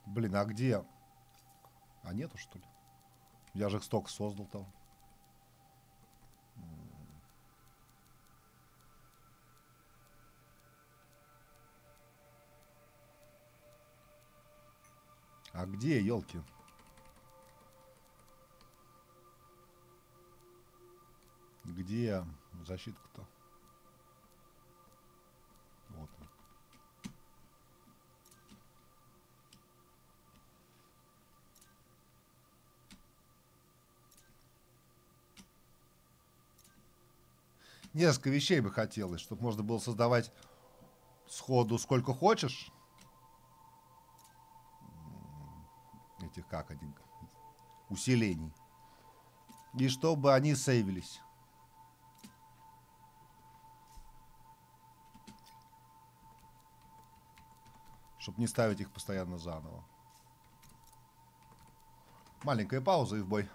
Блин, а где? А нету, что ли? Я же их столько создал там. А где, елки? Где защитка-то? Вот он. Несколько вещей бы хотелось, чтобы можно было создавать сходу сколько хочешь. Этих как один усилений. И чтобы они сейвились. Чтобы не ставить их постоянно заново. Маленькая пауза и в бой.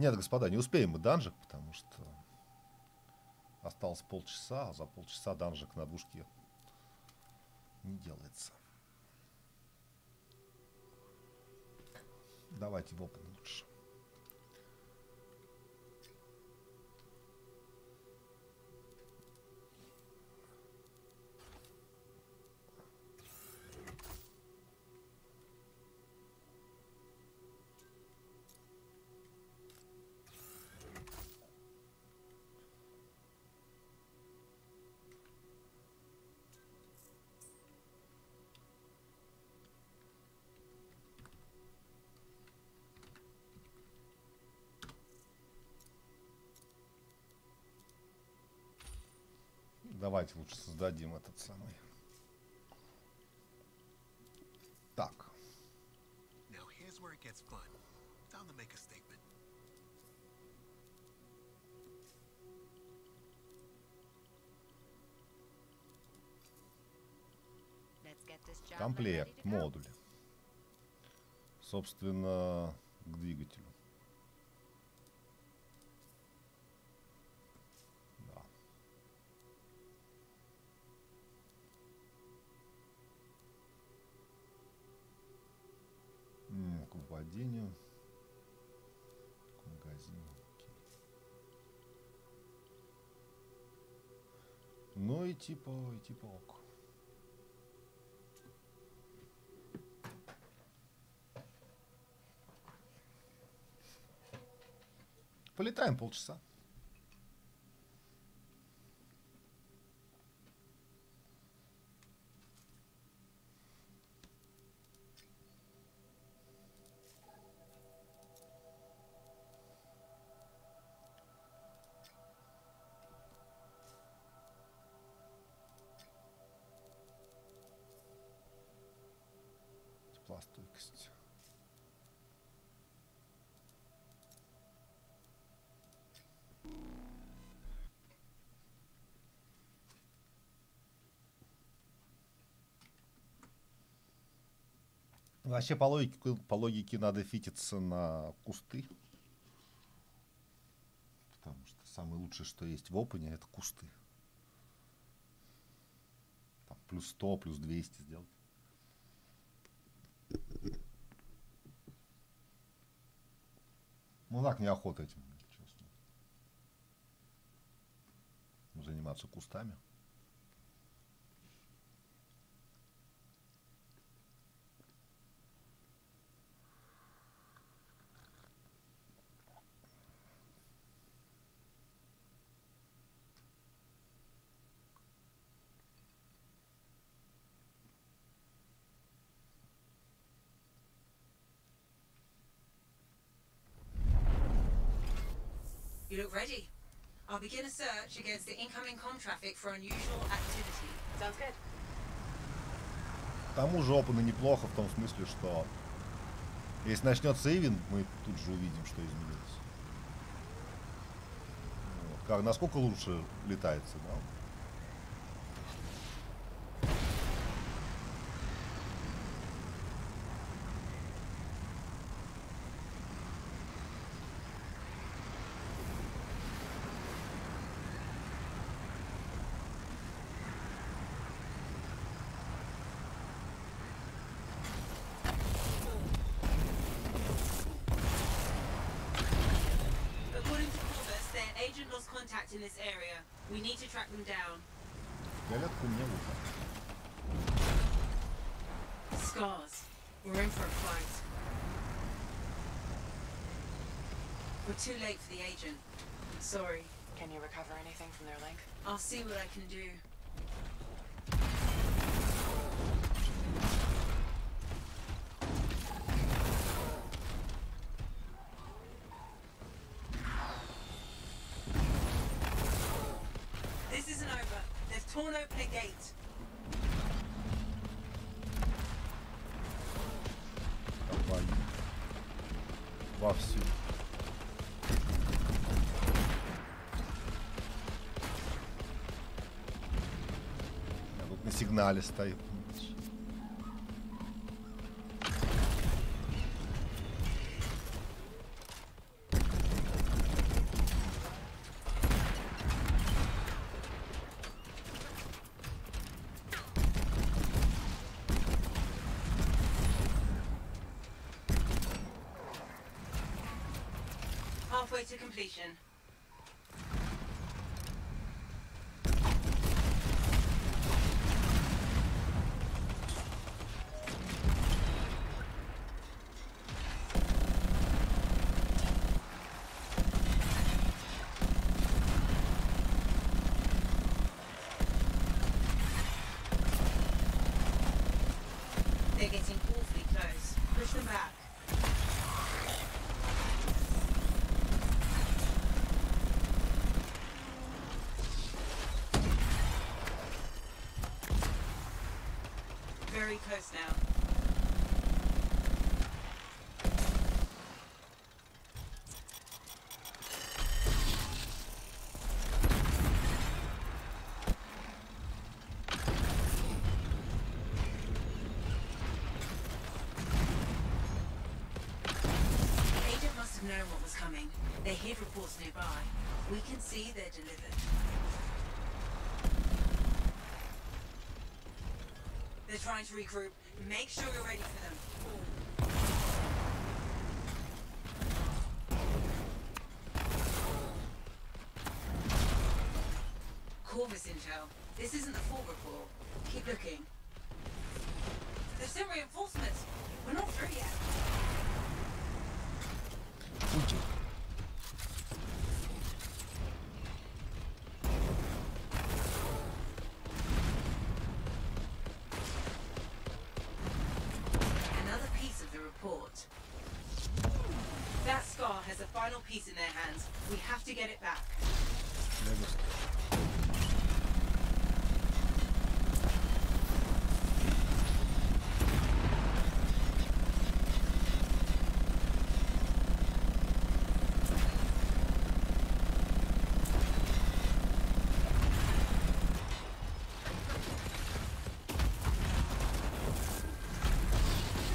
Нет, господа, не успеем мы данжик, потому что осталось полчаса, а за полчаса данжик на двушке не делается. Давайте в опен лучше. Давайте лучше создадим этот самый. Так. Now here's where it gets fun. Time to make a statement. Let's get this job ready Комплект, to go. модуль. Собственно, к двигателю. Да. К владению. К магазину. Окей. Ну и типа ок. Полетаем полчаса. Теплостойкость. Вообще по логике надо фититься на кусты. Потому что самое лучшее, что есть в опене, это кусты. Там плюс 100, плюс 200 сделать. Ну так неохота этим, честно. Заниматься кустами. You look ready. I'll begin a search against the incoming comm traffic for unusual activity. Sounds good. К тому же опыта неплохо в том смысле, что если начнется ивент, мы тут же увидим, что изменилось. Вот. Как, насколько лучше летается, да? According to Corvus, their agent lost contact in this area. We need to track them down. Галетку не лука. Scars. We're in for a fight. We're too late for the agent. Sorry. Can you recover anything from their link? I'll see what I can do. This isn't over. They've torn open a gate. Давай. Вовсю. Я тут на сигнале стою. halfway to completion. They're getting awfully close. Push them back. Very close now. Agent must have known what was coming. They hid reports nearby. We can see they're delivered. They're trying to regroup. Make sure you're ready for them. Corvus intel. This isn't the full report. Keep looking. There's some reinforcements. We're not through yet. Путин. Another piece of the report. That Scar has a final piece in their hands. We have to get it back.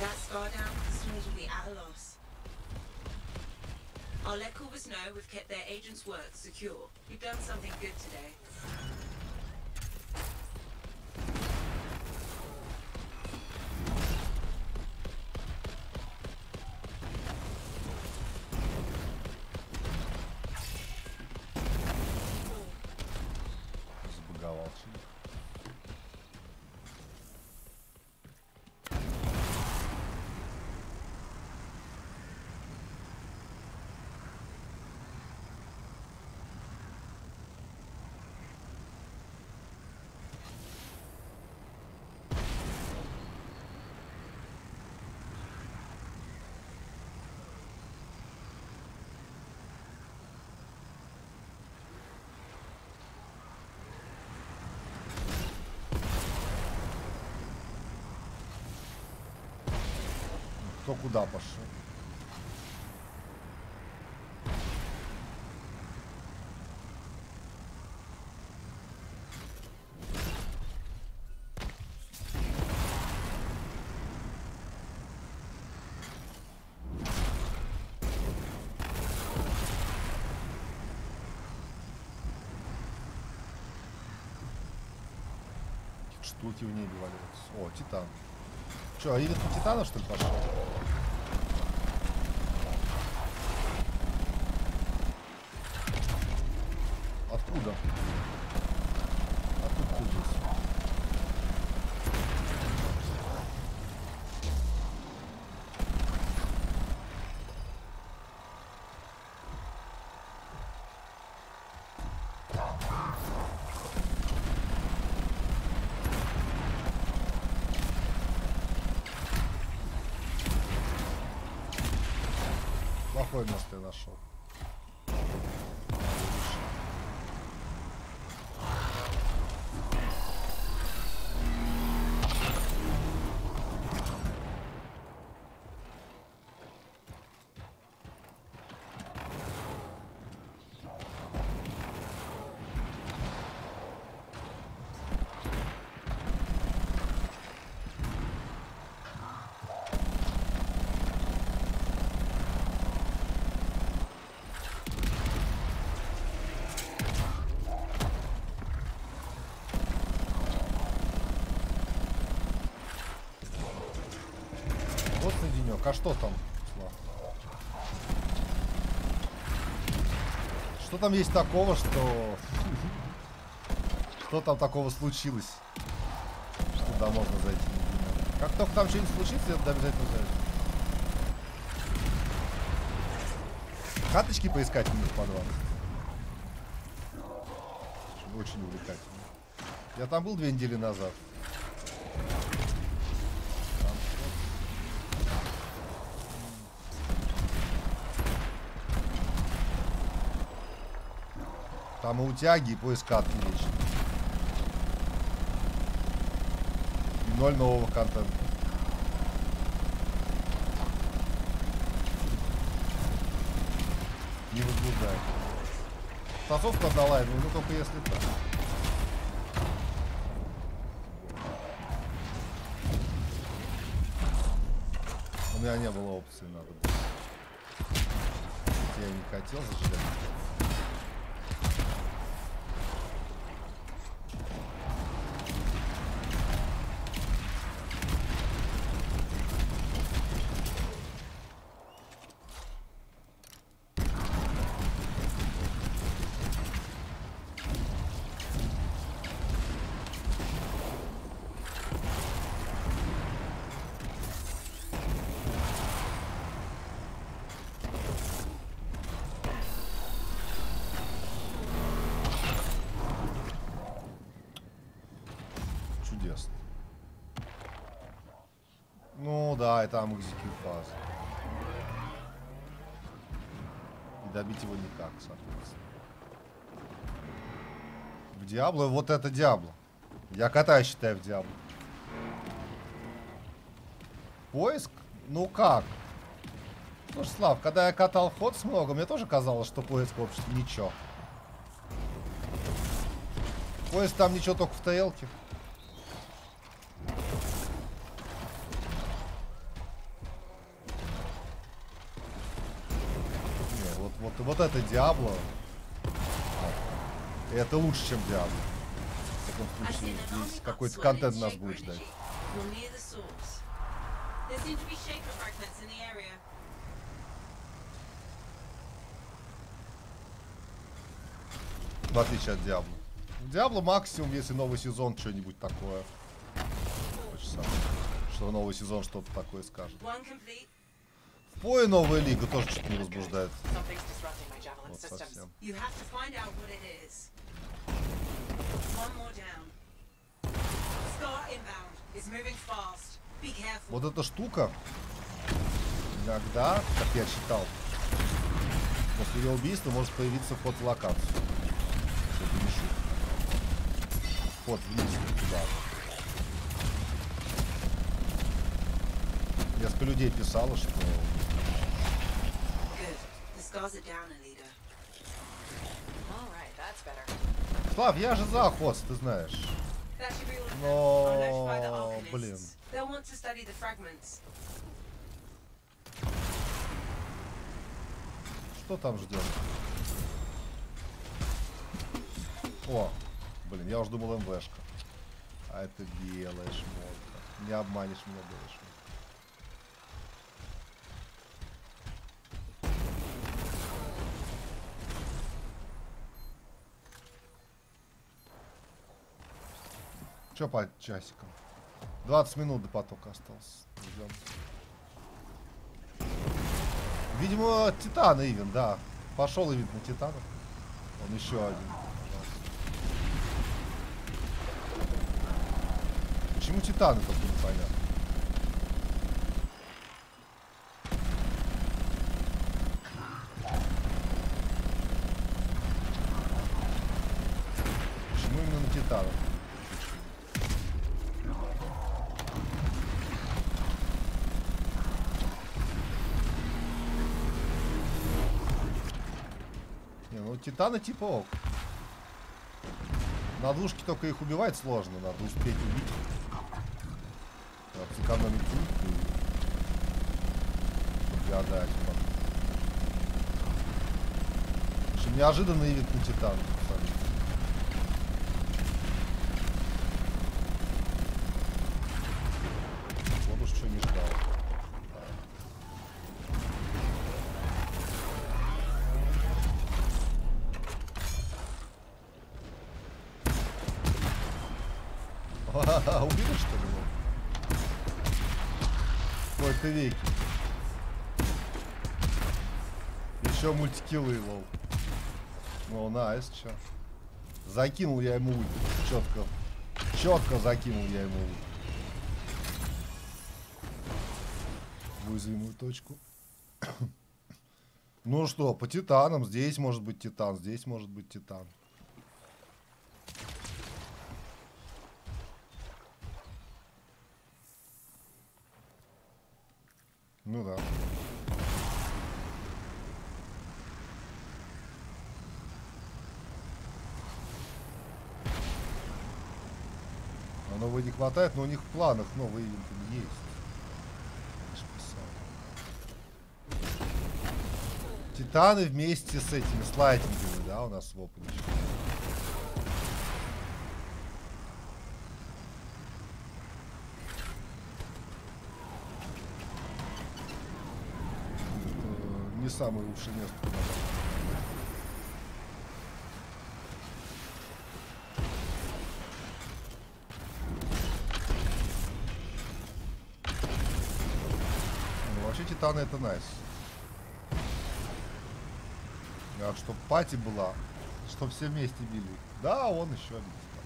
That Scar down, the Storms will be at a loss. I'll let Corvus know we've kept their agent's work secure. You've done something good today. Забаговал. Кто куда пошел? Штуки в небе валяются. О, Титан. Че, Ивент на Титана, что ли, пошел? Откуда? Откуда ты здесь? Плохое место я нашел. Вот на денек. А что там? Что там есть такого, что... Что там такого случилось? Что туда можно зайти? Как только там что-нибудь случится, я туда обязательно зайду. Карточки поискать минут по 20. Очень увлекательно. Я там был 2 недели назад. Там и утяги, и поиск катки вечно. И 0 нового контента. Не возбуждает. Тасовка отдала ему, ну только если так. У меня не было опции, надо было. Я не хотел зажигать. Чудесно. Ну да, и там экзекьют фаза. И добить его никак, соответственно. В Диабло, вот это Диабло. Я катаюсь, считаю, в Диабло. Поиск? Ну как? Слушай, Слав, когда я катал ход с много, мне тоже казалось, что поиск, в общем-то, ничего. Поиск там ничего, только в ТЛ-ке. Вот это Диабло. Это лучше, чем Диабло. В таком случае здесь какой-то контент нас будет ждать. В отличие от Диабло. Диабло максимум, если новый сезон что-нибудь такое. Что новый сезон что-то такое скажет. Ой, новая лига тоже что-то не возбуждает. Вот совсем. Вот эта штука иногда, как я читал, после ее убийства может появиться вход в локацию. Это не шутка. Вход вниз туда. Несколько людей писало, что... Слав, я же за охот, ты знаешь. Но... Блин. Что там ждем? О, блин, я уже думал МВшка. А это белая шмотка. Не обманешь меня, белая шмотка. Че по часикам? 20 минут до потока осталось. Ждем. Видимо, Титан Ивен, да. Пошел Ивен на Титанов. Он еще один. Почему Титаны только непонятно? Почему именно на Титанов? Титаны типа ок. На двушке только их убивать сложно, надо успеть убить. Надо сэкономить пульку, чтобы отдать. В общем, неожиданно ивент на Титан. Вот уж что не ждал. Убили, что ли? Какой-то веки. Еще мультикиллы, лол. Ну, найс, чё. Закинул я ему ульт. Четко закинул я ему ульт. В уязвимую точку. Ну что, по титанам. Здесь может быть титан, здесь может быть титан. Ну да. А нового не хватает, но у них в планах новые ивенты есть. Титаны вместе с этими слайдингами, да, у нас в опыте. Не самое лучшее место. Ну, вообще титаны это найс. А чтоб пати была, чтоб все вместе били. Да, он еще один титан.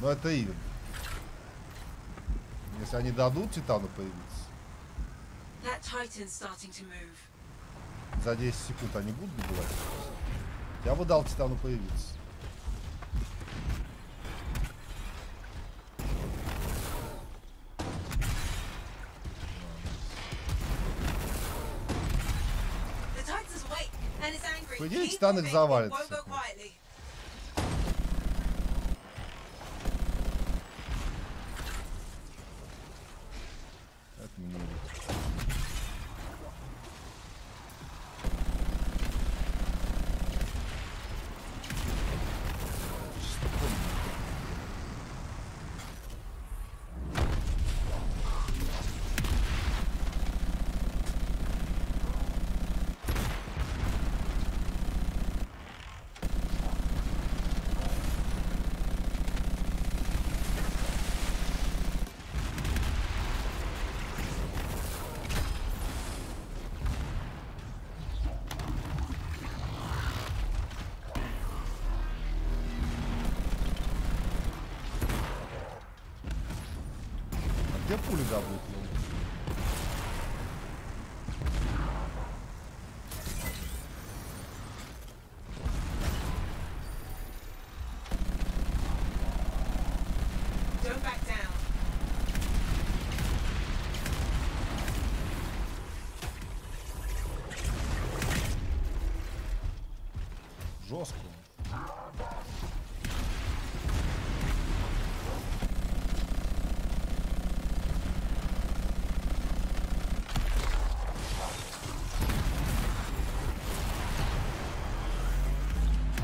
Но это ивент. Если они дадут титану появиться. За 10 секунд они будут добивать? Я бы дал титану появиться. По идее, титан их завалит. Это мне не нравится. Где пули добыть? Жестко.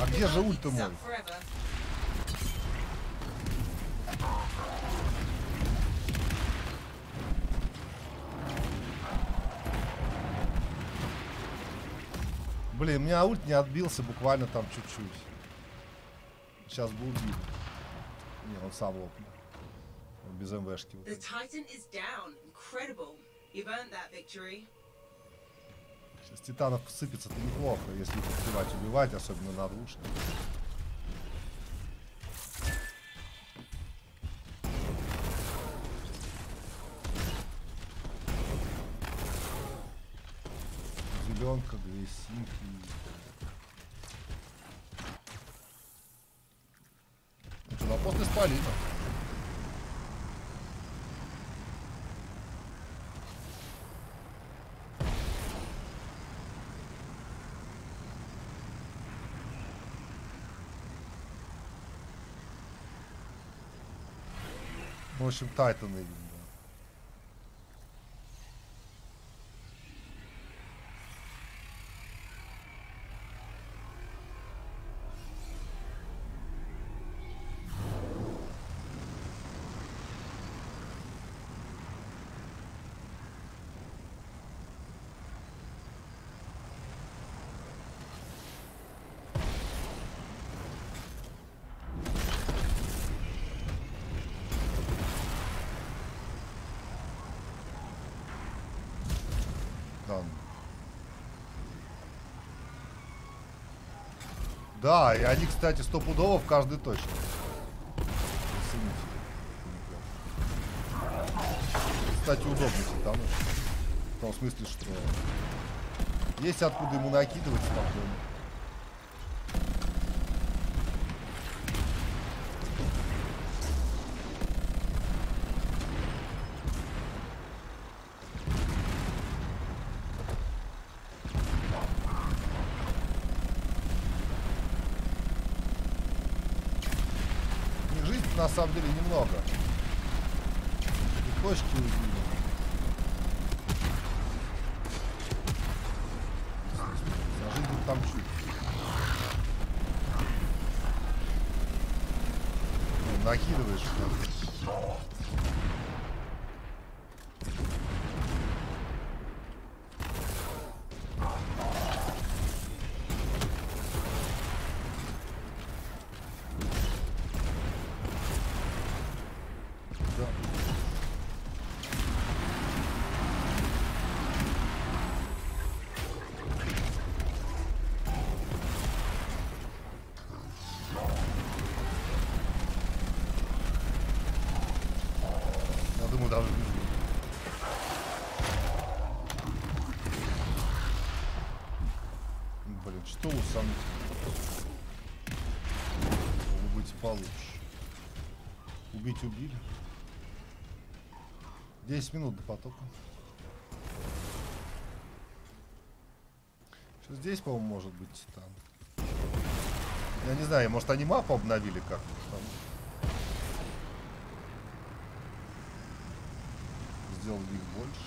А где же ульта мой? Блин, у меня ульт не отбился буквально там чуть-чуть. Сейчас бы убил. Не, он сам лопнул. Он без МВшки. Вот сейчас титанов сыпется-то неплохо, если их успевать убивать, особенно на двушке. Зеленка, 2 синьки. Ну что, вопрос исполина. В общем, Тайтаны видно. Да, и они, кстати, стопудово в каждой точке. Кстати, удобно титану. В том смысле, что есть откуда ему накидывать спокойно. Жизнь на самом деле немного. И точки уязвимы. За жизнь там чуть. Ну, накидываешь. Даже блин, что вы сам быть получше? Убить убили. 10 минут до потока. Что здесь, по-моему, может быть титан. Я не знаю, может они мапу обновили как-то там. Сделали их больше.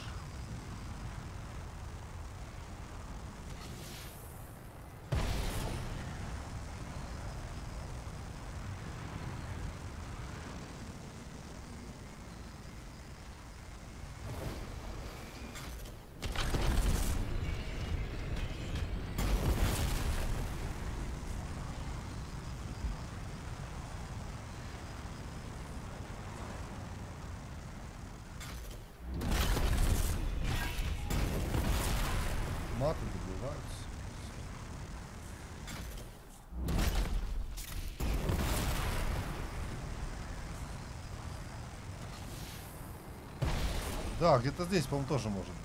Маты добиваются. Да, где-то здесь, по-моему, тоже может быть.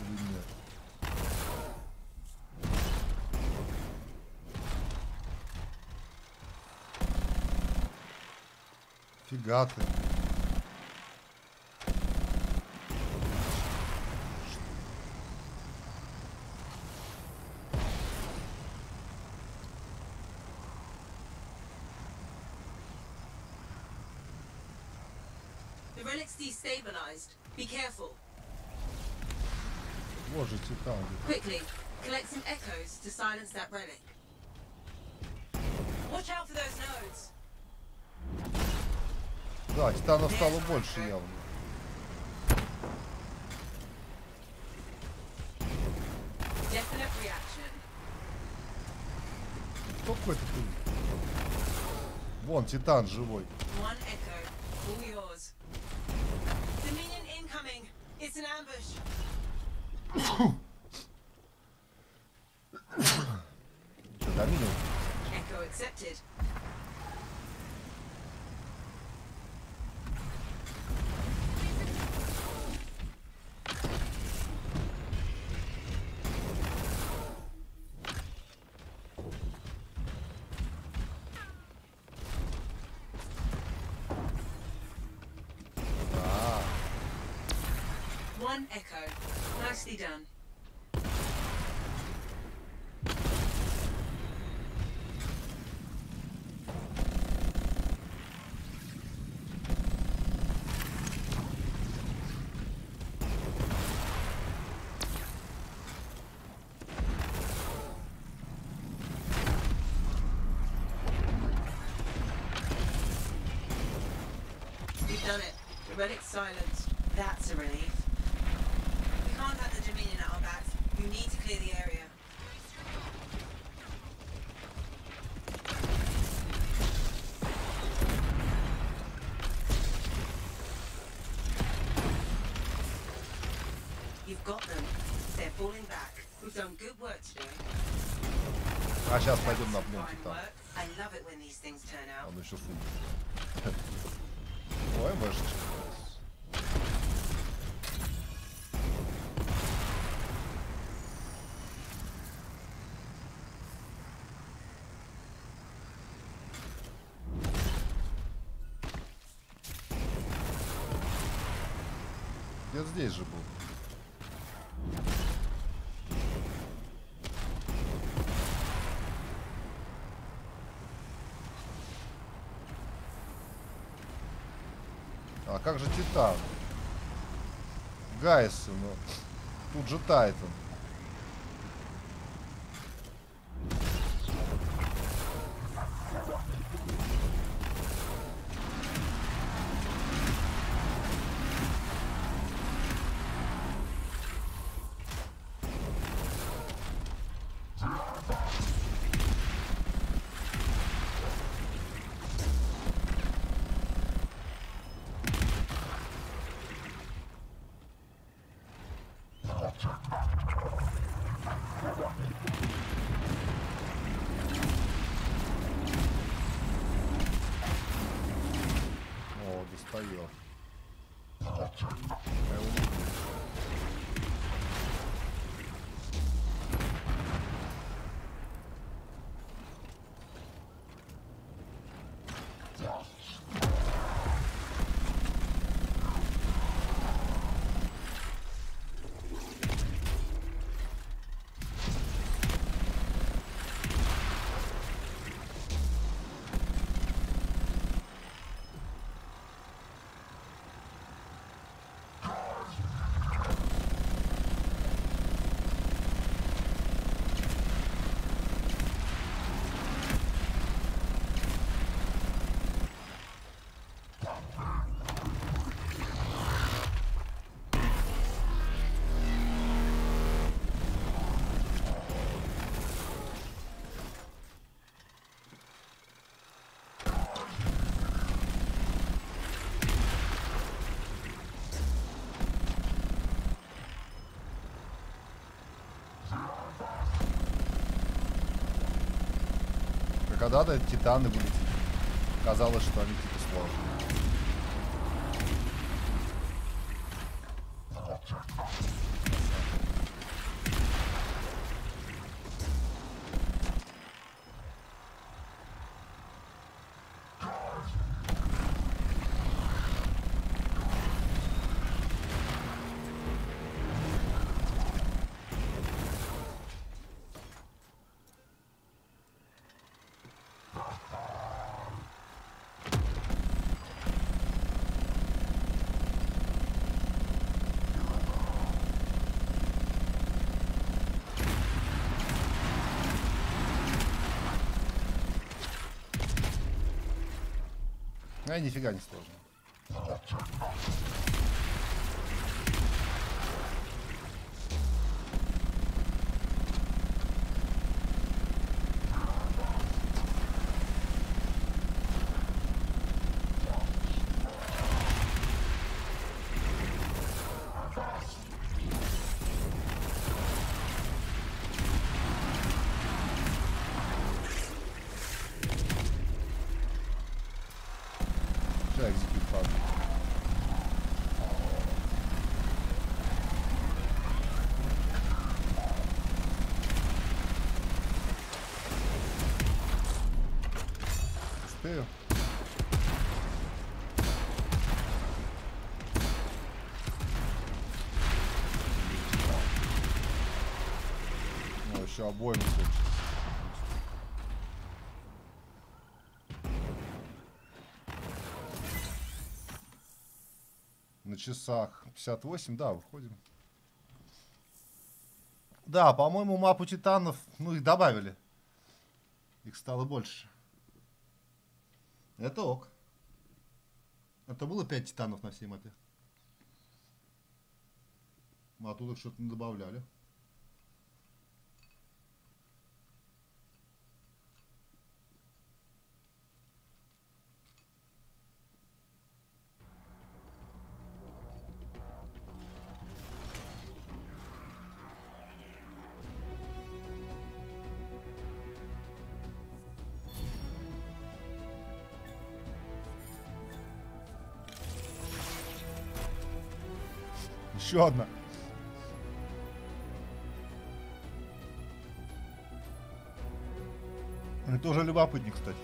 Или нет? Фига ты. The relic's destabilized. Be careful. Боже, титан. Quickly, collect some echoes to silence that relic. Watch out for those nodes. Да, титанов стало больше явно. Definite reaction. Кто какой-то ты? Вон, титан живой. One echo, all yours. Dominion incoming. It's an ambush. Что, Доминион? Echo accepted. One echo. Nicely done. We've done it. The relic's silenced. That's a relief. We can't have the Dominion at our backs. You need to clear the area. got them. They're falling back. We've done good work today. А сейчас пойдем на обмон Fine титан. work. I love it when these things turn out. Он еще сумку. Ой, вышечка. Где-то здесь же был. А как же Титан? Гайсы, ну. Тут же Тайтан. О, достает. Когда-то титаны были типа. Казалось, что они типа сложные. А, нифига не сложно. Сейчас экзекьют падает. Успею? Ну, еще обоим случае. На часах 58, да, выходим. Да, по-моему, мапу титанов, ну, их добавили. Их стало больше. Это ок. Это было 5 титанов на всей мапе. А тут их что-то не добавляли. Еще одна. Это тоже любопытнее, кстати.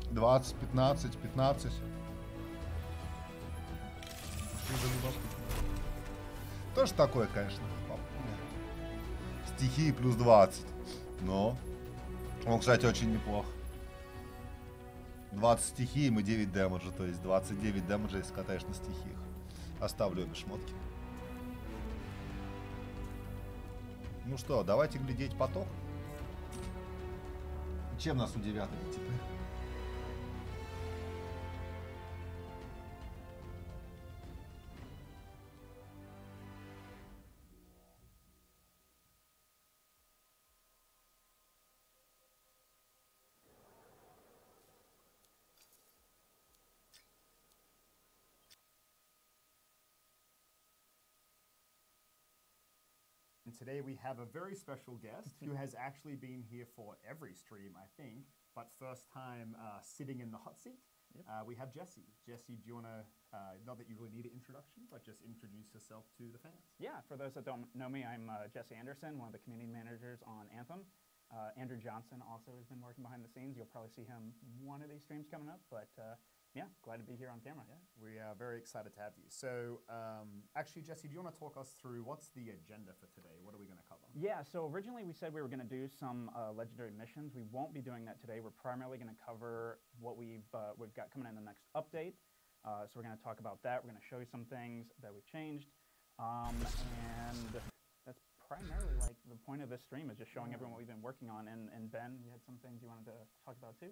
20, 15, 15. Тоже такое, конечно. Стихии плюс 20. Но он, кстати, очень неплохо. 20 стихий, мы 9 дэмэджа, то есть 29 дэмэджа, если катаешь на стихиях. Оставлю обе шмотки. Ну что, давайте глядеть поток. Чем нас удивят эти типы? And today we have a very special guest who has actually been here for every stream, I think, but first time sitting in the hot seat. Yep. We have Jesse. Jesse, do you want to, not that you really need an introduction, but just introduce yourself to the fans? Yeah, for those that don't know me, I'm Jesse Anderson, one of the community managers on Anthem. Andrew Johnson also has been working behind the scenes. You'll probably see him one of these streams coming up, but yeah, glad to be here on camera. Yeah, we are very excited to have you. So actually, Jesse, do you want to talk us through what's the agenda for today? What are we going to cover? Yeah, so originally we said we were going to do some legendary missions. We won't be doing that today. We're primarily going to cover what we've got coming in the next update. So we're going to talk about that. We're going to show you some things that we've changed. And that's primarily like the point of this stream is just showing everyone what we've been working on. And Ben, you had some things you wanted to talk about too?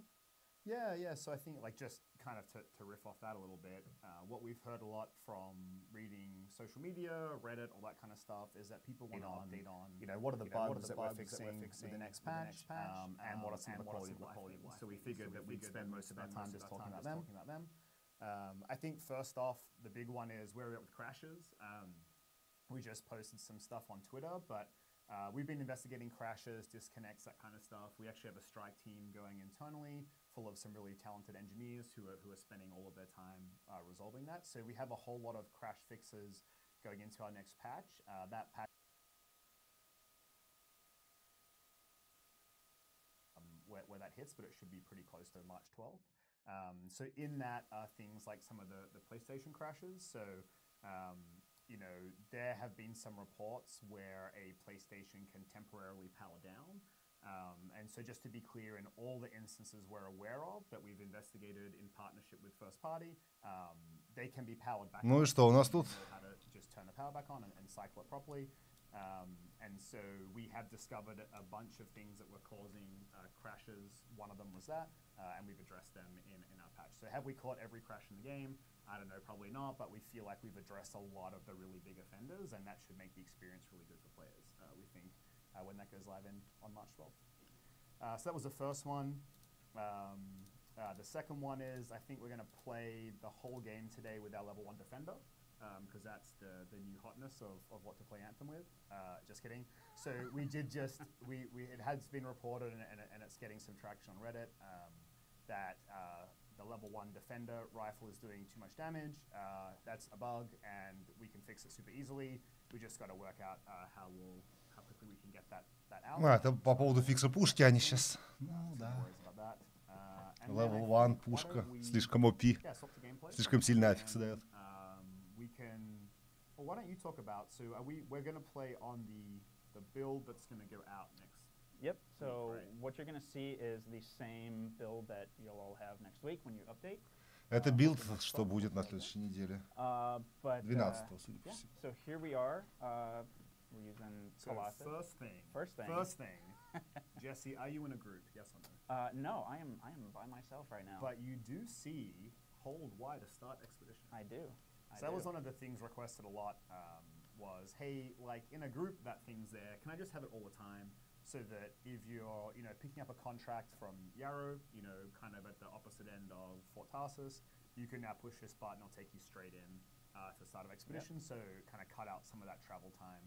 Yeah. So I think like just kind of to riff off that a little bit, what we've heard a lot from reading social media, Reddit, all that kind of stuff is that people want to update on, what are the bugs that we're fixing with the next patch, and what are some of the quality of life things. So we figured that we'd spend most of our time just talking about them. I think first off, the big one is where we're at with crashes. We just posted some stuff on Twitter, but we've been investigating crashes, disconnects, that kind of stuff. We actually have a strike team going internally full of some really talented engineers who are spending all of their time resolving that. So we have a whole lot of crash fixes going into our next patch. That patch where that hits, but it should be pretty close to March 12th. So in that are things like some of the PlayStation crashes. So there have been some reports where a PlayStation can temporarily power down. And so just to be clear, in all the instances we're aware of that we've investigated in partnership with First Party, they can be powered back on. Ну и что у нас тут? How to just turn the power back on and cycle it properly. And so we have discovered a bunch of things that were causing crashes. One of them was that, and we've addressed them in our patch. So have we caught every crash in the game? I don't know, probably not, but we feel like we've addressed a lot of the really big offenders, and that should make the experience really good for players, we think, when that goes live on March 12th. So that was the first one. The second one is, I think we're going to play the whole game today with our level 1 defender, because that's the new hotness of what to play Anthem with. Just kidding. So we did just, it has been reported, and it's getting some traction on Reddit, that the level 1 defender rifle is doing too much damage. That's a bug, and we can fix it super easily. We just got to work out how quickly we can get that out. Это по поводу фикса пушки они сейчас. Ну да. Level 1 пушка слишком OP. Слишком сильный аффикс дает. Well, why don't you talk about, so we're going to play on the build that's going to go out next. Yep, so what you're going to see is the same build that you'll all have next week when you update. Это билд, что будет на следующей неделе. 12-го, судя по всему. So here we are. We're using Colossus. First thing. Jesse, are you in a group? Yes or no? No, I am by myself right now. But you do see hold Y to start expedition. I do. So that was one of the things requested a lot. Was, hey, like in a group that thing's there. Can I just have it all the time? So that if you're, picking up a contract from Yarrow, kind of at the opposite end of Fort Tarsus, you can now push this button, it'll take you straight in to the start of expedition. Yep. So kind of cut out some of that travel time,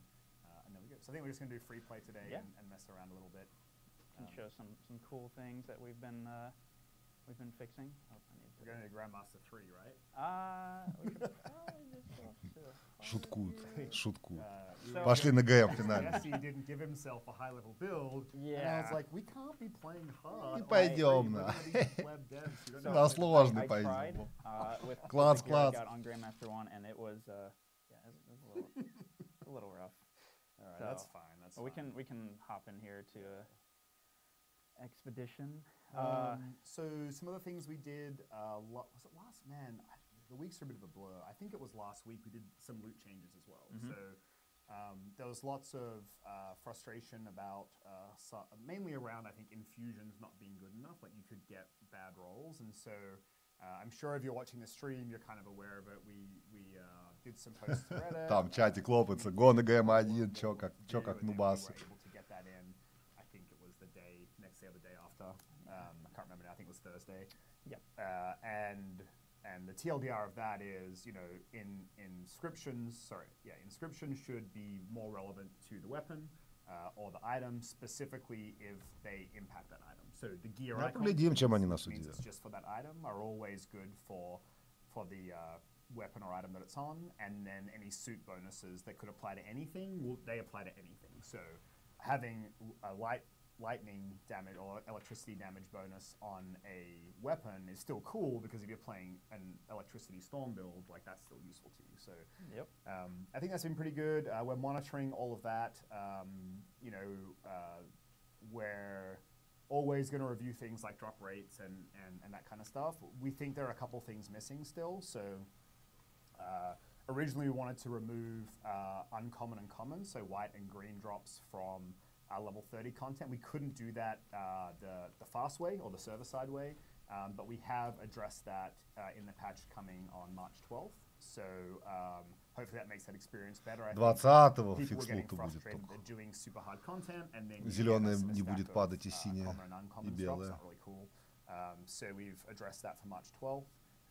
and there we go. So I think we're just going to do free play today and mess around a little bit. Can show some cool things that we've been fixing. Oh, I need to. We're going to Grandmaster 3, right? We could probably just go to Шуткуют, шуткуют. So Пошли на ГМ финальный. Jesse didn't give himself a high level build. And I Yeah. was like, we can't be playing hard. Не on пойдем, free, на. we're gonna be pleb devs, we don't know На how to- сложный I tried пойдем. with Класс, the gear I класс. got on Grandmaster 1, and it was yeah, it was a little rough. All right, So, that's fine. That's But fine. we can hop in here to expedition. So some of the things we did, was it last, man, the weeks are a bit of a blur. I think it was last week we did some loot changes as well. Mhm. So there was lots of frustration about, mainly around, I think, infusions not being good enough. Like you could get bad rolls. And so I'm sure if you're watching the stream, you're kind of aware of it. We did some posts to Reddit. Там чатик лопается. Го на ГМ1, чё как We нубасы. were able to get that in. I think it was the day, next day or the day after. I can't remember now. I think it was Thursday. Yep. And the TLDR of that is, you know, inscriptions should be more relevant to the weapon or the item, specifically if they impact that item. So the gear Ну, icons, поглядим, чем они which нас means удивят. it's just for that item, are always good for the weapon or item that it's on, and then any suit bonuses that could apply to anything, they apply to anything. So having a lightning damage or electricity damage bonus on a weapon is still cool, because if you're playing an electricity storm build, like that's still useful to you. So Yep. I think that's been pretty good. We're monitoring all of that. We're always going to review things like drop rates and that kind of stuff. We think there are a couple things missing still. So originally we wanted to remove uncommon and common, so white and green drops from level 30 content. We couldn't do that the fast way or the server-side way, but we have addressed that in the patch coming on March 12th. So hopefully that makes that experience better. I think 20-го people were getting фикс-лута будет frustrated только. at doing super hard content, and then you Зелёное get a не stack будет of, падать, и синее, common and uncommon и drops. белое. Not really cool. So we've addressed that for March 12th.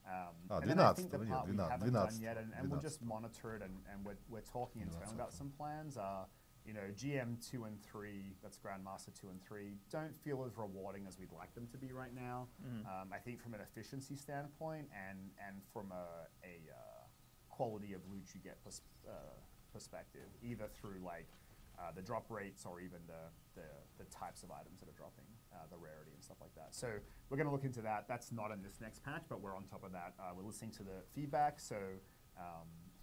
А, And then I think the 12-го, part we нет, haven't done 12-го. yet, and we'll just monitor it, and we're talking internally about some plans. You know, GM2 and 3, that's Grandmaster 2 and 3, don't feel as rewarding as we'd like them to be right now. I think from an efficiency standpoint and from a quality of loot you get perspective, either through like the drop rates or even the types of items that are dropping, the rarity and stuff like that. So we're going to look into that. That's not in this next patch, but we're on top of that. We're listening to the feedback. So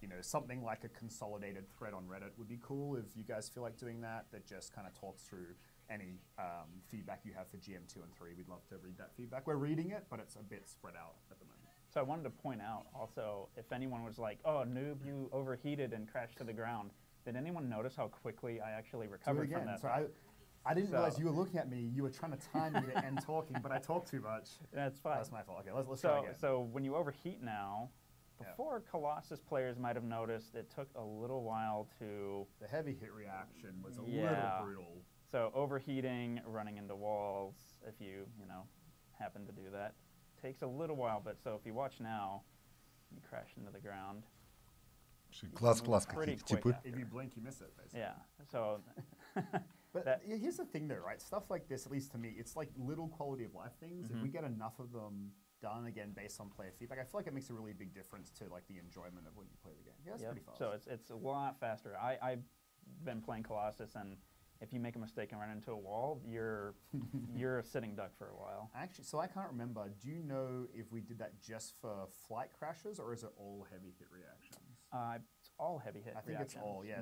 you know, something like a consolidated thread on Reddit would be cool if you guys feel like doing that. That just kind of talks through any feedback you have for GM2 and 3. We'd love to read that feedback. We're reading it, but it's a bit spread out at the moment. So I wanted to point out also, if anyone was like, "Oh, noob, you overheated and crashed to the ground," did anyone notice how quickly I actually recovered from that? So I didn't realize you were looking at me. You were trying to time me to end talking, but I talked too much. That's fine. That's my fault. Okay, let's try again. So when you overheat now, before Colossus players might have noticed, it took a little while to... The heavy hit reaction was a little brutal. So overheating, running into walls, if you happen to do that, takes a little while. But so if you watch now, you crash into the ground. Класс-класс Pretty какие-то quick типы. after. If you blink, you miss it, basically. Yeah. So... But here's the thing, though, right? Stuff like this, at least to me, it's like little quality of life things. If we get enough of them done, again, based on player feedback, I feel like it makes a really big difference to like the enjoyment of when you play the game. Yeah, it's pretty fast. So it's a lot faster. I've been playing Colossus, and if you make a mistake and run into a wall, you're a sitting duck for a while. Actually, so I can't remember. Do you know if we did that just for flight crashes, or is it all heavy hit reactions? It's all heavy hit I think reactions. it's all, yeah.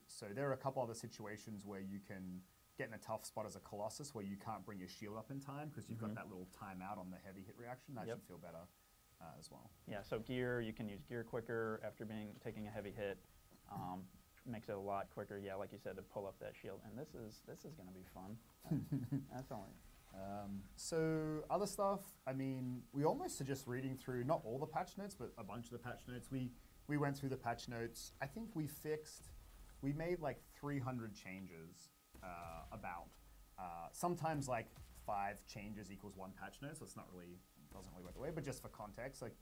So there are a couple other situations where you can get in a tough spot as a Colossus where you can't bring your shield up in time because you've got that little timeout on the heavy hit reaction. That should feel better as well. Yeah, so gear, you can use gear quicker after taking a heavy hit. Makes it a lot quicker, yeah, like you said, to pull up that shield. And this is going to be fun. That's only... So other stuff, I mean, we almost are just reading through, not all the patch notes, but a bunch of the patch notes. We went through the patch notes. I think we made like 300 changes sometimes like 5 changes equals 1 patch note, so it's not really, doesn't really work the way, but just for context, like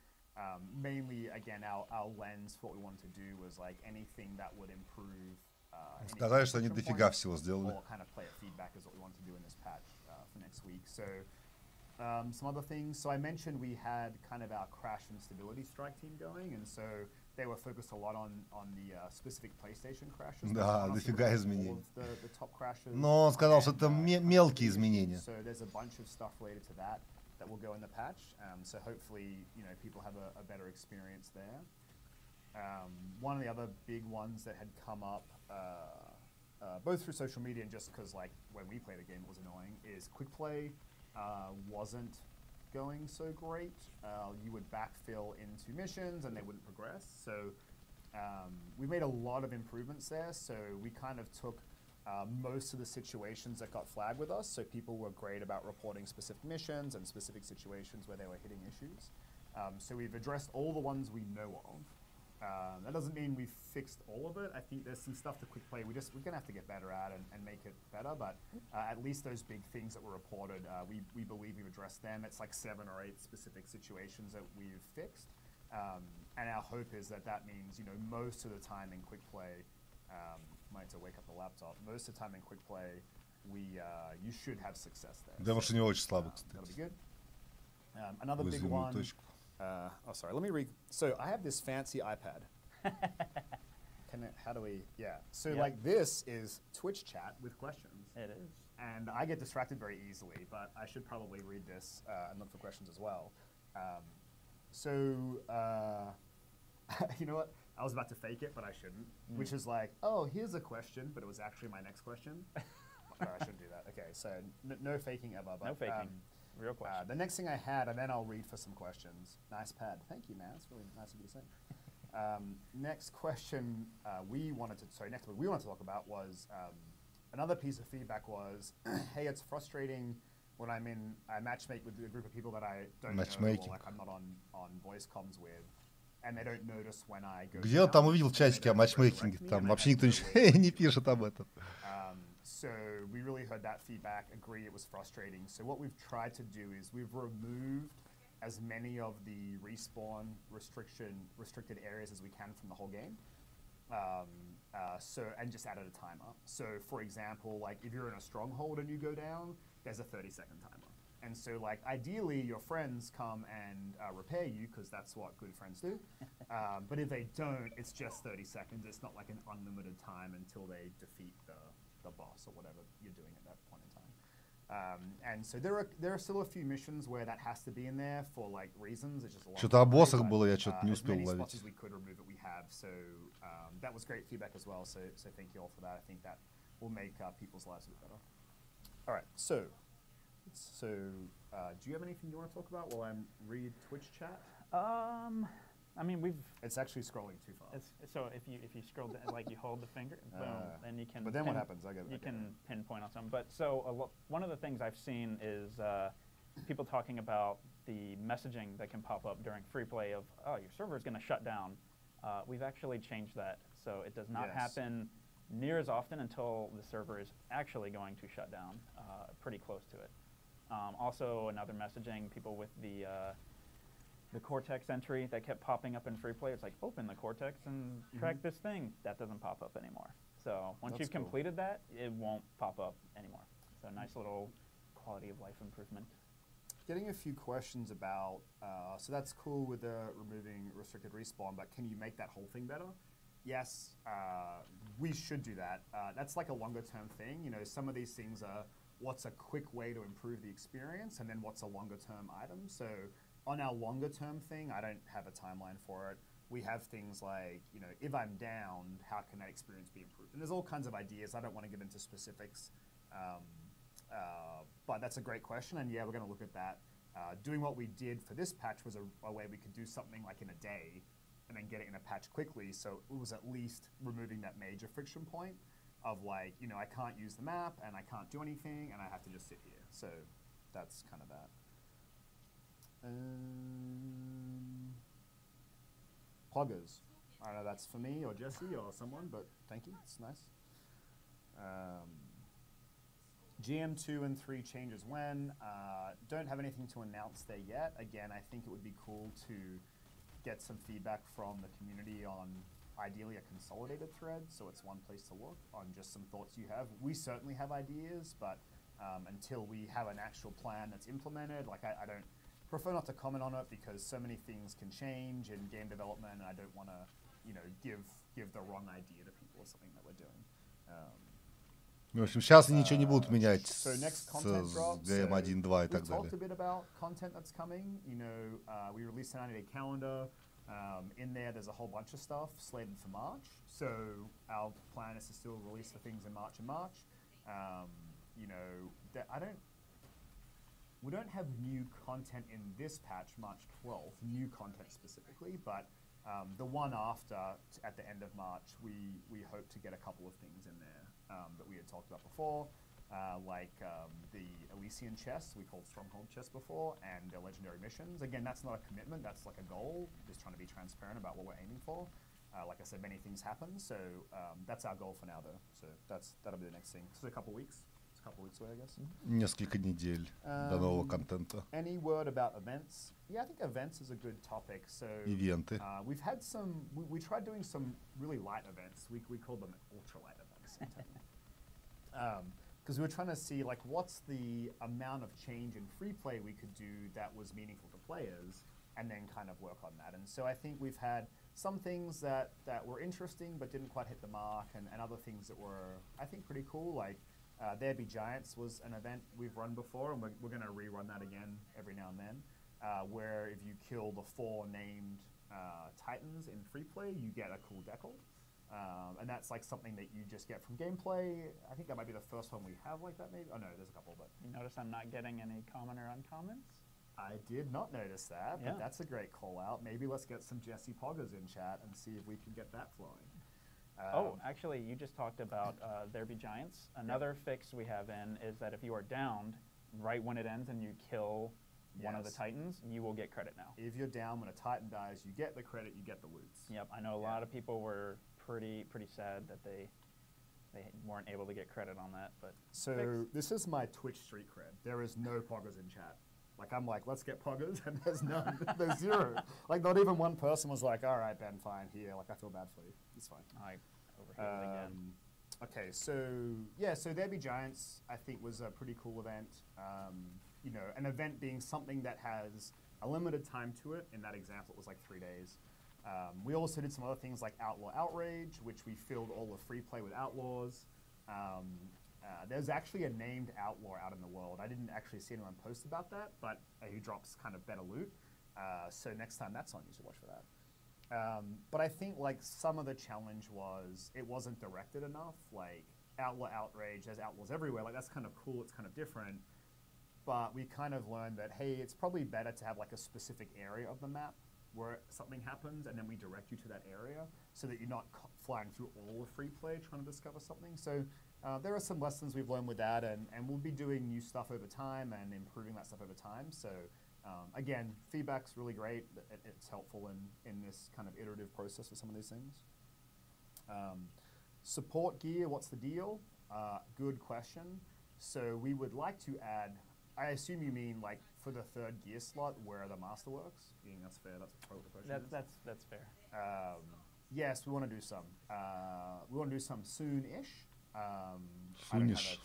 mainly, again, our lens for what we wanted to do was like anything that would improve Сказали, что они дофига всего сделали. or kind of player feedback is what we want to do in this patch for next week. So Some other things. So I mentioned we had kind of our crash and stability strike team going, and so they were focused a lot on the specific PlayStation crashes. Да, дофига изменений. The top crashes. Но он сказал, что это мелкие изменения. So there's a bunch of stuff related to that will go in the patch. So hopefully, people have a better experience there. One of the other big ones that had come up, both through social media and just because like when we played the game it was annoying, is quick play wasn't going so great. You would backfill into missions and they wouldn't progress. So we made a lot of improvements there. So we kind of took most of the situations that got flagged with us. So people were great about reporting specific missions and specific situations where they were hitting issues. So we've addressed all the ones we know of. That doesn't mean we've fixed all of it. I think there's some stuff to quick play we're gonna have to get better at and make it better, but at least those big things that were reported, we believe we've addressed them. It's like 7 or 8 specific situations that we've fixed. And our hope is that means, most of the time in quick play, might have to wake up the laptop, most of the time in quick play, you should have success there. Да, может, не очень слабо, кстати. That'll be good. Another big one. Sorry, let me read. So I have this fancy iPad. How do we, yeah. So like this is Twitch chat with questions. It is. And I get distracted very easily, but I should probably read this and look for questions as well. You know what? I was about to fake it, but I shouldn't. Which is like, oh, here's a question, but it was actually my next question. No, I shouldn't do that. Okay, so no faking ever. But, no faking. Real question. The next thing I had, and then I'll read for some questions. Nice pad. Thank you, man. It's really nice of you to say. Next question we wanted to talk about was another piece of feedback was, hey, it's frustrating when I matchmake with a group of people that I don't know, or like I'm not on voice comms with, and they don't notice when I go. Где он там увидел чатики о матчмейкинге? Там вообще никто не пишет об этом. So we really heard that feedback, agree it was frustrating. So what we've tried to do is we've removed as many of the respawn restricted areas as we can from the whole game. And just added a timer. So for example, like if you're in a stronghold and you go down, there's a 30-second timer. And so like ideally your friends come and repair you because that's what good friends do. But if they don't, it's just 30 seconds. It's not like an unlimited time until they defeat the boss or whatever you're doing at that point in time. And so there are still a few missions where that has to be in there for like reasons. It's just a lot. Что-то о боссах было, я что-то не успел ловить. As many spots as we could remove it, we have. So that was great feedback as well. So thank you all for that. I think that will make people's lives a bit better. All right. So do you have anything you want to talk about while I read Twitch chat? I mean, It's actually scrolling too far. So if you scroll down, like you hold the finger, boom, then you can. But then what happens? You can pinpoint on something. But so one of the things I've seen is people talking about the messaging that can pop up during free play of, oh, your server is going to shut down. We've actually changed that, so it does not happen near as often until the server is actually going to shut down. Pretty close to it. Also, another messaging, people with the Cortex entry that kept popping up in free play. It's like, open the Cortex and track this thing. That doesn't pop up anymore. So once you've completed that, it won't pop up anymore. So nice little quality of life improvement. Getting a few questions about, so that's cool with the removing restricted respawn, but can you make that whole thing better? Yes, we should do that. That's like a longer term thing. Some of these things are what's a quick way to improve the experience, and then what's a longer term item. So on our longer term thing, I don't have a timeline for it. We have things like, if I'm down, how can that experience be improved? And there's all kinds of ideas. I don't want to get into specifics, but that's a great question. And yeah, we're going to look at that. Doing what we did for this patch was a way we could do something like in a day and then get it in a patch quickly. So it was at least removing that major friction point of like, I can't use the map and I can't do anything and I have to just sit here. So that's kind of that. Pluggers. I don't know, that's for me or Jesse or someone, but thank you, it's nice. GM2 and 3 changes when. Don't have anything to announce there yet. Again, I think it would be cool to get some feedback from the community on ideally a consolidated thread, so it's one place to look on just some thoughts you have. We certainly have ideas, but until we have an actual plan that's implemented. Like I don't prefer not to comment on it because so many things can change in game development, and I don't want to, give the wrong idea to people of something that we're doing. В общем, сейчас ничего не будут менять So next с content drop. GM1, 2 и так We've далее. talked a bit about content that's coming. We released a 90-day calendar. In there's a whole bunch of stuff slated for March. So our plan is to still release the things in March and March. We don't have new content in this patch, March 12th, new content specifically, but the one after, at the end of March, we hope to get a couple of things in there that we had talked about before, like the Elysian chests, we called Stronghold chests before, and the legendary missions. Again, that's not a commitment, that's like a goal, just trying to be transparent about what we're aiming for. Like I said, many things happen, so that's our goal for now, though. So that'll be the next thing. So a couple weeks. Couple weeks away, I guess. Несколько недель до нового контента. Any word about events? Yeah, I think events is a good topic. So Ивенты. We've had some. We tried doing some really light events. We called them ultralight events. Because we were trying to see like what's the amount of change in free play we could do that was meaningful to players, and then kind of work on that. And so I think we've had some things that were interesting but didn't quite hit the mark, and other things that were I think pretty cool, like. There Be Giants was an event we've run before, and we're going to rerun that again every now and then, where if you kill the 4 named Titans in free play, you get a cool decal. And that's like something that you just get from gameplay. I think that might be the first one we have like that, maybe. Oh no, there's a couple, but... You notice I'm not getting any common or uncommons? I did not notice that, Yeah. but that's a great call out. Maybe let's get some Jesse Poggers in chat and see if we can get that flowing. Actually, you just talked about There Be Giants. Another fix we have in is that if you are downed, right when it ends and you kill one of the Titans, you will get credit now. If you're down when a Titan dies, you get the credit, you get the loots. Yep, I know a lot of people were pretty sad that they weren't able to get credit on that. But so this is my Twitch street cred. There is no Poggers in chat. Like, I'm like, let's get Poggers, and there's none. There's zero. Like, not even one person was like, all right, Ben, fine, here. Like, I feel bad for you. It's fine. I overheard it again. Okay, so There Be Giants, I think, was a pretty cool event. An event being something that has a limited time to it. In that example, it was like 3 days. We also did some other things like Outlaw Outrage, which we filled all the free play with Outlaws. There's actually a named Outlaw out in the world. I didn't actually see anyone post about that, but he drops kind of better loot. So next time that's on, you should watch for that. But I think like some of the challenge was it wasn't directed enough. Like Outlaw Outrage, there's Outlaws everywhere. Like that's kind of cool. It's kind of different. But we kind of learned that, hey, it's probably better to have like a specific area of the map where something happens, and then we direct you to that area so that you're not flying through all of free play trying to discover something. So there are some lessons we've learned with that, and we'll be doing new stuff over time and improving that stuff over time. So again, feedback's really great. It's helpful in this kind of iterative process for some of these things. Support gear, what's the deal? Good question. So we would like to add, I assume you mean like for the 3rd gear slot where the master works. I think that's fair. That's probably the question. That's fair. Yes, we want to do some. We want to do some soon-ish. Soon-ish.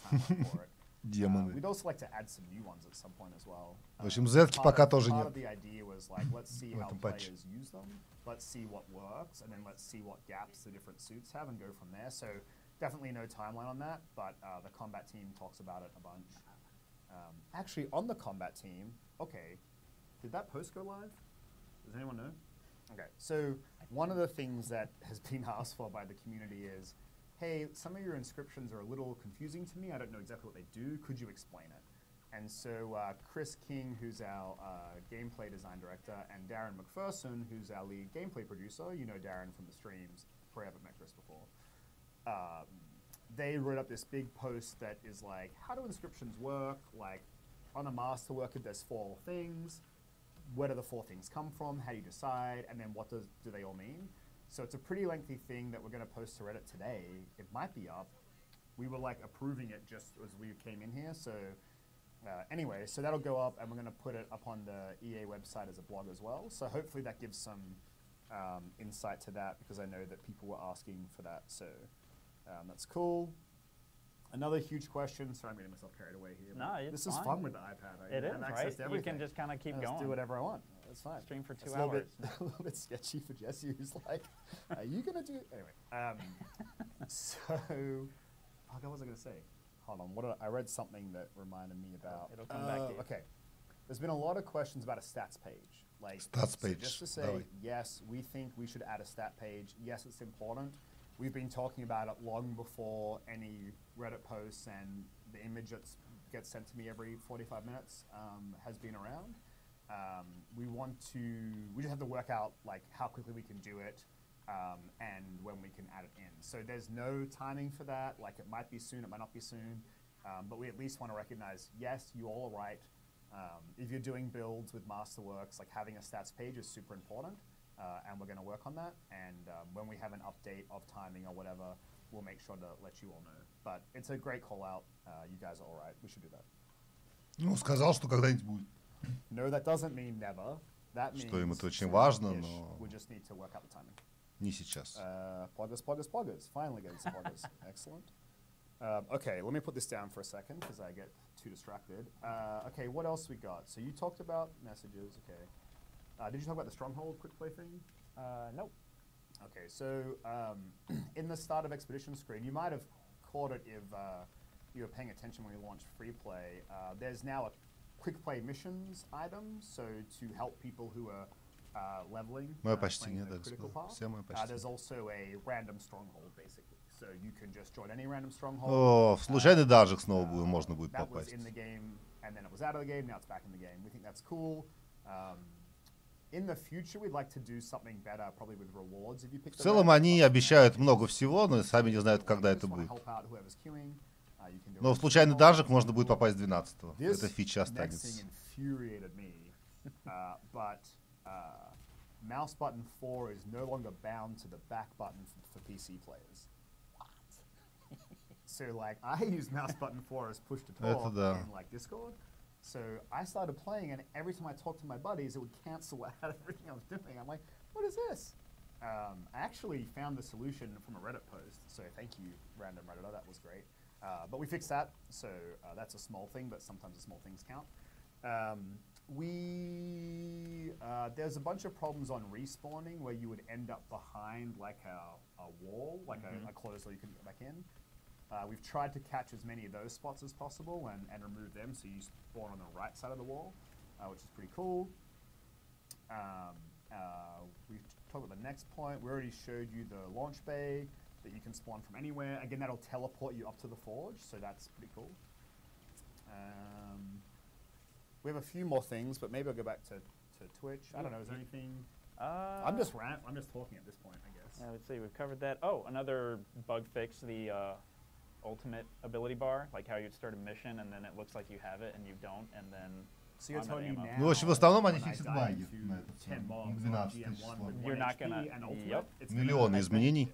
We'd also like to add some new ones at some point as well. В общем, зетки пока тоже Part нет. of the idea was like, let's see how players use them. Let's see what works, and then let's see what gaps the different suits have, and go from there. So definitely no timeline on that, but the combat team talks about it a bunch. Actually, on the combat team, okay, did that post go live? Does anyone know? Okay, so one of the things that has been asked for by the community is, hey, some of your inscriptions are a little confusing to me. I don't know exactly what they do. Could you explain it? And so Chris King, who's our gameplay design director, and Darren McPherson, who's our lead gameplay producer, you know Darren from the streams, probably haven't met Chris before, they wrote up this big post that is like, how do inscriptions work? Like, on a masterwork, if there's 4 things, where do the 4 things come from? How do you decide? And then what do they all mean? So it's a pretty lengthy thing that we're going to post to Reddit today. It might be up. We were like approving it just as we came in here. So anyway, so that'll go up, and we're going to put it up on the EA website as a blog as well. So hopefully that gives some insight to that, because I know that people were asking for that. So that's cool. Another huge question. Sorry, I'm getting myself carried away here. No, it's this is fine. fun with the iPad. It is, have right? access to You everything. can just kind of keep I going. just do whatever I want. That's fine. Stream for 2 It's hours. A little bit sketchy for Jesse, who's like, "Are you gonna do?" Anyway, so what was I gonna say? Hold on. I read something that reminded me about. It'll come back to you. Okay. There's been a lot of questions about a stats page. Like Stats so page. just to say, yes, we think we should add a stat page. Yes, it's important. We've been talking about it long before any Reddit posts and the image that gets sent to me every 45 minutes has been around. We just have to work out like how quickly we can do it and when we can add it in. So there's no timing for that. Like it might be soon, it might not be soon, but we at least want to recognize, yes, you all are right. If you're doing builds with Masterworks, like having a stats page is super important. And we're going to work on that. And when we have an update of timing or whatever, we'll make sure to let you all know. But it's a great call out. You guys are all right. We should do that. Ну, сказал, что когда-нибудь будет. No, that doesn't mean never. That means Что им это очень важно, soon-ish. но We just need to work out the timing. не сейчас. Pluggers. Finally getting some pluggers. Excellent. Okay, let me put this down for a second because I get too distracted. Okay, what else we got? So you talked about messages. Okay. Did you talk about the Stronghold quick play thing? Nope. Okay, so in the start of Expedition screen, you might have caught it if you were paying attention when we launched free play. There's now a quick play missions item, so to help people who are leveling. Моё почти playing нет, the да, critical господа. path. Все моё почти. There's also a random stronghold, basically. So you can just join any random stronghold. О, в случайный данжик снова можно будет That was попасть. in the game, and then it was out of the game. Now it's back in the game. We think that's cool. In the future, we'd like to do something better, probably with rewards if you pick. В целом они обещают много всего, но сами не знают, когда это будет. Но в случайный данжик можно будет попасть 12-го. Эта фича останется. Mouse button 4 is no longer bound to the back button for PC players. So like I use mouse button 4 as push to talk in like Discord. So I started playing, and every time I talked to my buddies, it would cancel out everything I was doing. I'm like, what is this? I actually found the solution from a Reddit post, so thank you, random Redditor, that was great. But we fixed that, so that's a small thing, but sometimes the small things count. There's a bunch of problems on respawning where you would end up behind like a wall, like a closed door you couldn't get back in. We've tried to catch as many of those spots as possible and remove them so you spawn on the right side of the wall, which is pretty cool. We've talked about the next point. We already showed you the launch bay that you can spawn from anywhere. Again, that'll teleport you up to the forge, so that's pretty cool. We have a few more things, but maybe I'll go back to Twitch. I don't know, is there anything? I'm just talking at this point, I guess. Let's see, we've covered that. Oh, another bug fix, the ultimate ability bar, like how you'd start a mission and then it looks like you have it and you don't, and then so you're telling me now, ну, в общем, в основном они фиксят баги на это все. 12 тысяч слов. You're not gonna, yep. Миллионы изменений.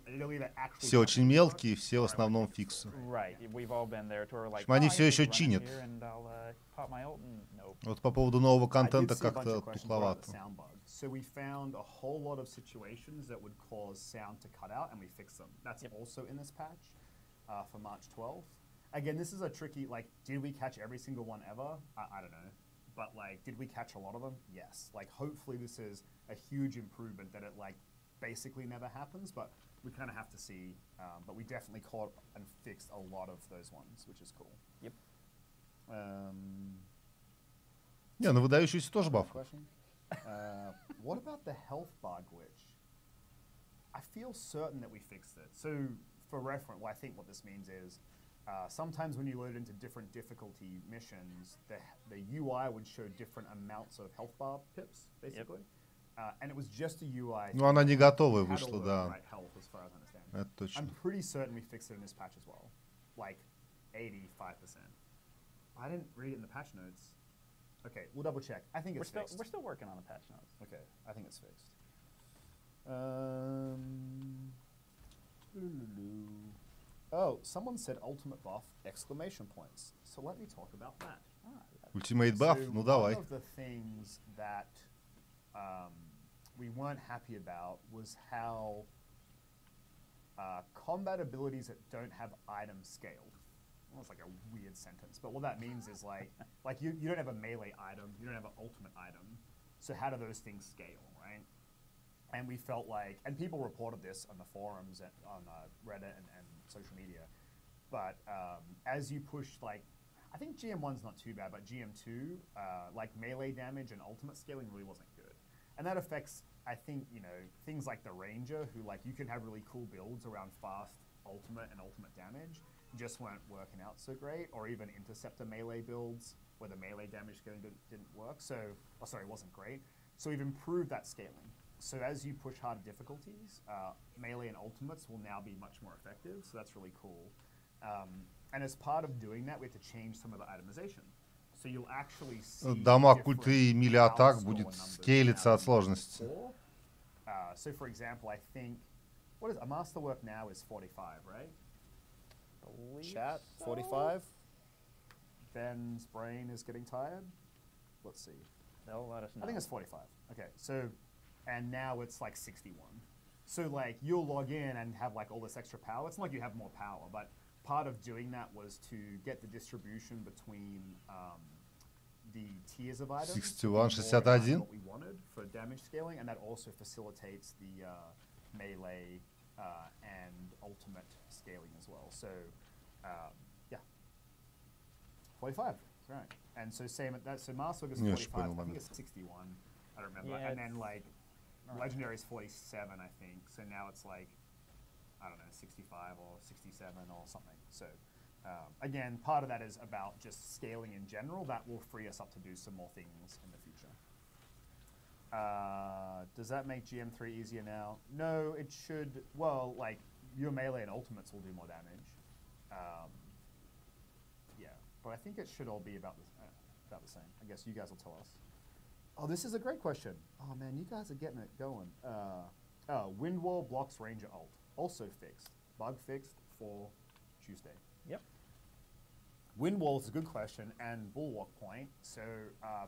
Все очень мелкие, все в основном фиксы. Right, we've all been there, to like, Они все еще чинят. Вот по поводу нового контента как-то тухловато. So we found a whole lot of situations that would cause sound to cut out, and we fixed them. That's also in this patch for March 12th. Again, this is a tricky, like, did we catch every single one ever? I don't know. But, like, did we catch a lot of them? Yes. Like, hopefully this is a huge improvement that it, like, basically never happens, but we kind of have to see. But we definitely caught and fixed a lot of those ones, which is cool. Yep. Не, на выдающийся тоже баф. What about the health bar glitch? I feel certain that we fixed it. So, for reference, I think what this means is sometimes when you load into different difficulty missions, the UI would show different amounts of health bar pips, basically. And it was just a UI. Ну, она не готовая вышла, да. Health, as far as I understand. Это точно. I'm pretty certain we fixed it in this patch as well. Like 85%. I didn't read it in the patch notes. Okay, we'll double check. I think it's fixed. We're still working on the patch notes. Okay, I think it's fixed. Oh, someone said ultimate buff, exclamation points. So let me talk about that. Ultimate buff? Ну давай. One of the things that we weren't happy about was how combat abilities that don't have item scale. well, it's like a weird sentence, but what that means is like you don't have a melee item, you don't have an ultimate item. So how do those things scale, right? And we felt like, and people reported this on the forums and on Reddit and social media, but as you push, like, I think GM1's not too bad, but GM2, like melee damage and ultimate scaling really wasn't good. And that affects, I think, you know, things like the Ranger, who, like, you can have really cool builds around fast ultimate and ultimate damage, just weren't working out so great, or even Interceptor melee builds where the melee damage scaling didn't work, so, oh, sorry, wasn't great. So we've improved that scaling. So as you push harder difficulties, melee and ultimates will now be much more effective, so that's really cool. And as part of doing that, we have to change some of the itemization. So you'll actually see Дамаг ульты и мили атак будет скейлиться от сложности. So for example, I think, what is a masterwork now is 45, right? Chat, 45? Ben's brain is getting tired. Let's see. They'll let us know. I think it's 45. Okay, so, and now it's like 61. So like you'll log in and have like all this extra power. It's not like you have more power, but part of doing that was to get the distribution between the tiers of items. 61, 61. What we wanted for damage scaling, and that also facilitates the melee and ultimate scaling as well. So, yeah, 45. That's right. And so same. So Master is 45. I think it's 61. I don't remember. Yeah, and then like Legendary is 47, I think. So now it's like, I don't know, 65 or 67 or something. So again, part of that is about just scaling in general. That will free us up to do some more things in the future. Does that make GM3 easier now? No, it should. Well, like your melee and ultimates will do more damage. Yeah, but I think it should all be about the same. I guess you guys will tell us. Oh, this is a great question. Oh man, you guys are getting it going. Wind wall blocks Ranger ult. Also fixed. Bug fixed for Tuesday. Yep. Wind wall is a good question, and bulwark point. So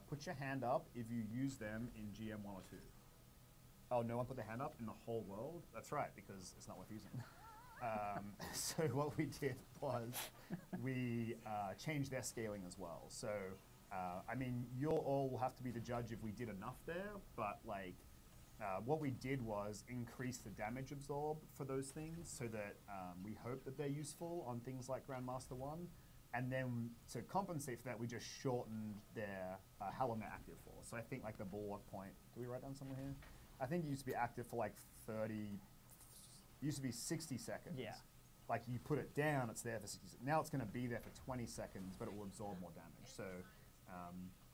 put your hand up if you use them in GM1 or 2. Oh, no one put their hand up in the whole world? That's right, because it's not worth using. So what we did was we changed their scaling as well. So, I mean, you'll all have to be the judge if we did enough there, but like, what we did was increase the damage absorb for those things so that we hope that they're useful on things like Grandmaster 1. And then to compensate for that, we just shortened their how long they're active for. So I think like the bulwark point, do we write down somewhere here? I think it used to be active for like 30, it used to be 60 seconds. Yeah. Like you put it down, it's there for 60 seconds. Now it's going to be there for 20 seconds, but it will absorb more damage. So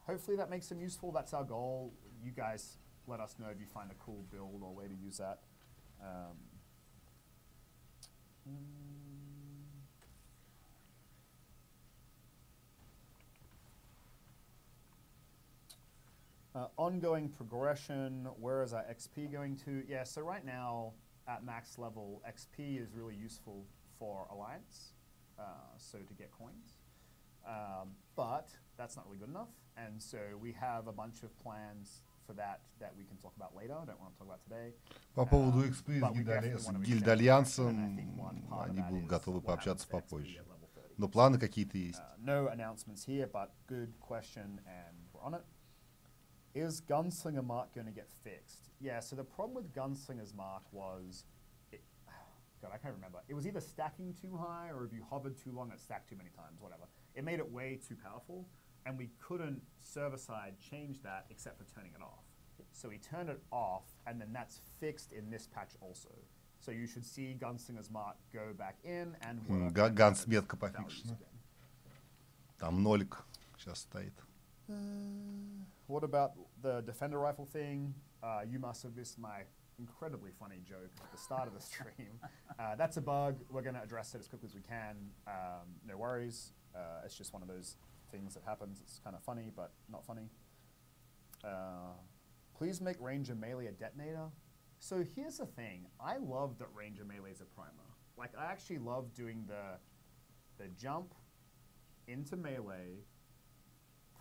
hopefully that makes them useful. That's our goal. You guys let us know if you find a cool build or way to use that. Ongoing progression, where is our XP going to? Yeah, so right now at max level, XP is really useful for Alliance, so to get coins. But that's not really good enough, and so we have a bunch of plans for that we can talk about later. I don't want to talk about today. По поводу XP с Гильд-Альянсом, они будут готовы пообщаться попозже. Но планы какие-то есть. No announcements here, but good question, and we're on it. Is Gunslinger Mark going to get fixed? Yeah, so the problem with Gunslinger's Mark was, God, I can't remember. It was either stacking too high, or if you hovered too long, it stacked too many times, whatever. It made it way too powerful, and we couldn't server-side change that except for turning it off. So we turned it off, and then that's fixed in this patch also. So you should see Gunslinger's Mark go back in and work. Гансметка пофикшена. Там нолик сейчас стоит. What about the Defender rifle thing? You must have missed my incredibly funny joke at the start of the stream. That's a bug. We're going to address it as quickly as we can. No worries. It's just one of those things that happens. It's kind of funny, but not funny. Please make Ranger Melee a detonator. So here's the thing. I love that Ranger Melee is a primer. Like, I actually love doing the jump into Melee,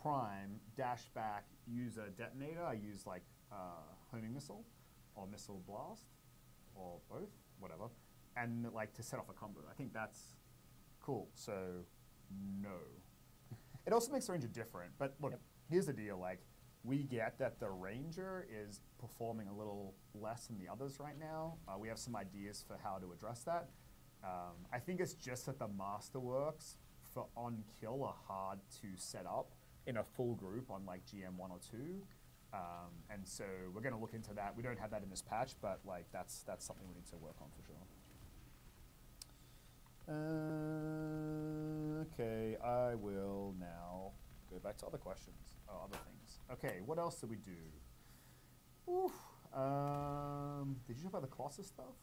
prime, dash back, use a detonator. I use like homing missile or missile blast or both, whatever, and like to set off a combo. I think that's cool. So No. It also makes the Ranger different. But look, here's the deal. Like, we get that the Ranger is performing a little less than the others right now. We have some ideas for how to address that. I think it's just that the Masterworks for on kill are hard to set up in a full group on like GM1 or 2. And so we're going to look into that. We don't have that in this patch, but like that's something we need to work on for sure. Okay, I will now go back to other questions. Oh, other things. Okay, what else did we do? Oof. Did you talk about the Colossus stuff?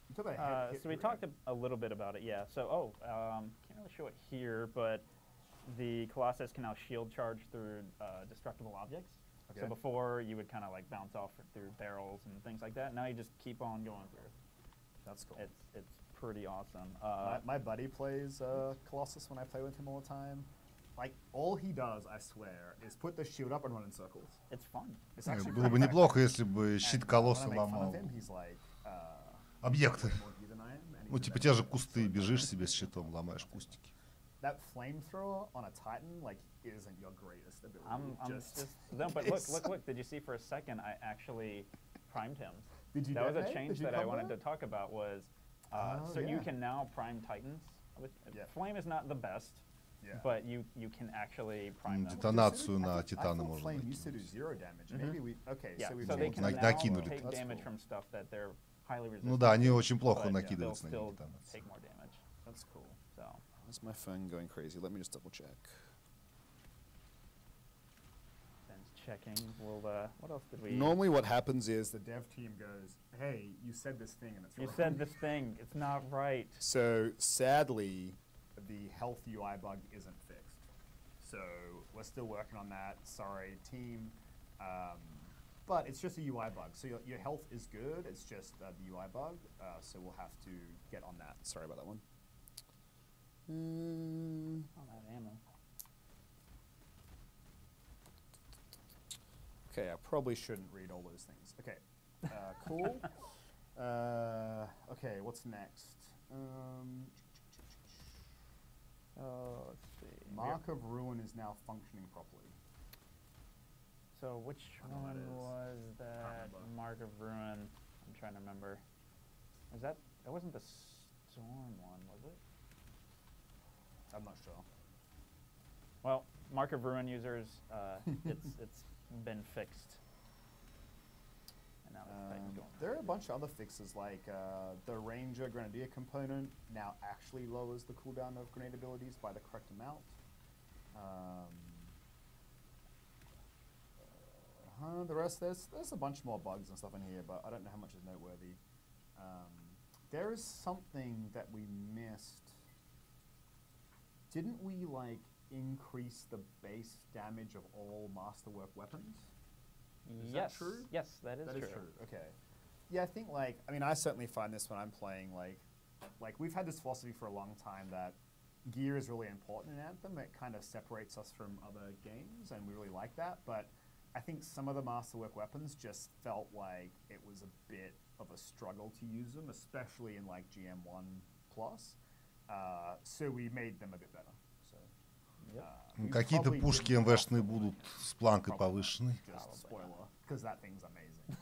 You talked about so we talked a little bit about it, yeah. So, can't really show it here, but the Colossus can now shield charge through destructible objects. Okay. So before, you would kind of like bounce off through barrels and things like that. Now you just keep on going through. That's cool. It's pretty awesome. My buddy plays Colossus when I play with him all the time. Like, all he does, I swear, is put the shield up and run in circles. It's fun. It's actually Было бы неплохо, если бы щит колосса ломал объекты. Ну, типа, те же кусты, бежишь себе с щитом, ломаешь кустики. That flamethrower on a Titan, like, isn't your greatest ability. No, but look, did you see for a second I actually primed him? Did you That was detonate? a change that I wanted to talk about was, so you can now prime Titans. Flame is not the best, but you can actually prime them. Детонацию на Титана можно Flame used to do 0 damage. Maybe we, okay, yeah, so we so they can now накинули. take damage from stuff that they're highly resistant. Ну да, они очень плохо but, накидываются на they'll них still детонацию. take more damage. That's cool. So. Where's my phone going crazy? Let me just double check. Ben's checking. Well, what else did we? Normally, what happens is the dev team goes, "Hey, you said this thing, and it's wrong." You said this thing. It's not right. So sadly, the health UI bug isn't fixed. So we're still working on that. Sorry, team. But it's just a UI bug. So your health is good. It's just the UI bug. So we'll have to get on that. Sorry about that one. All that ammo. Okay, I probably shouldn't read all those things. Okay, cool. Okay, what's next? Let's see. Mark of Ruin is now functioning properly. So which one was that? Mark of Ruin. I'm trying to remember. Was that? That wasn't the Storm one, was it? I'm not sure. Well, Mark of Ruin users, it's been fixed. And now it's going there are a bunch of other fixes, like the Ranger Grenadier component now actually lowers the cooldown of grenade abilities by the correct amount. The rest, there's a bunch more bugs and stuff in here, but I don't know how much is noteworthy. There is something that we missed. Didn't we, like, increase the base damage of all Masterwork weapons? Is that true? Yes, that is true. That is true, okay. Yeah, I think, like, I mean, I certainly find this when I'm playing, like we've had this philosophy for a long time that gear is really important in Anthem. It kind of separates us from other games, and we really like that, but I think some of the Masterwork weapons just felt like it was a bit of a struggle to use them, especially in, like, GM1 Plus. So we made them a bit better. So, Какие-то пушки МВшные будут с планкой повышенной. Just spoiler, because that thing's amazing.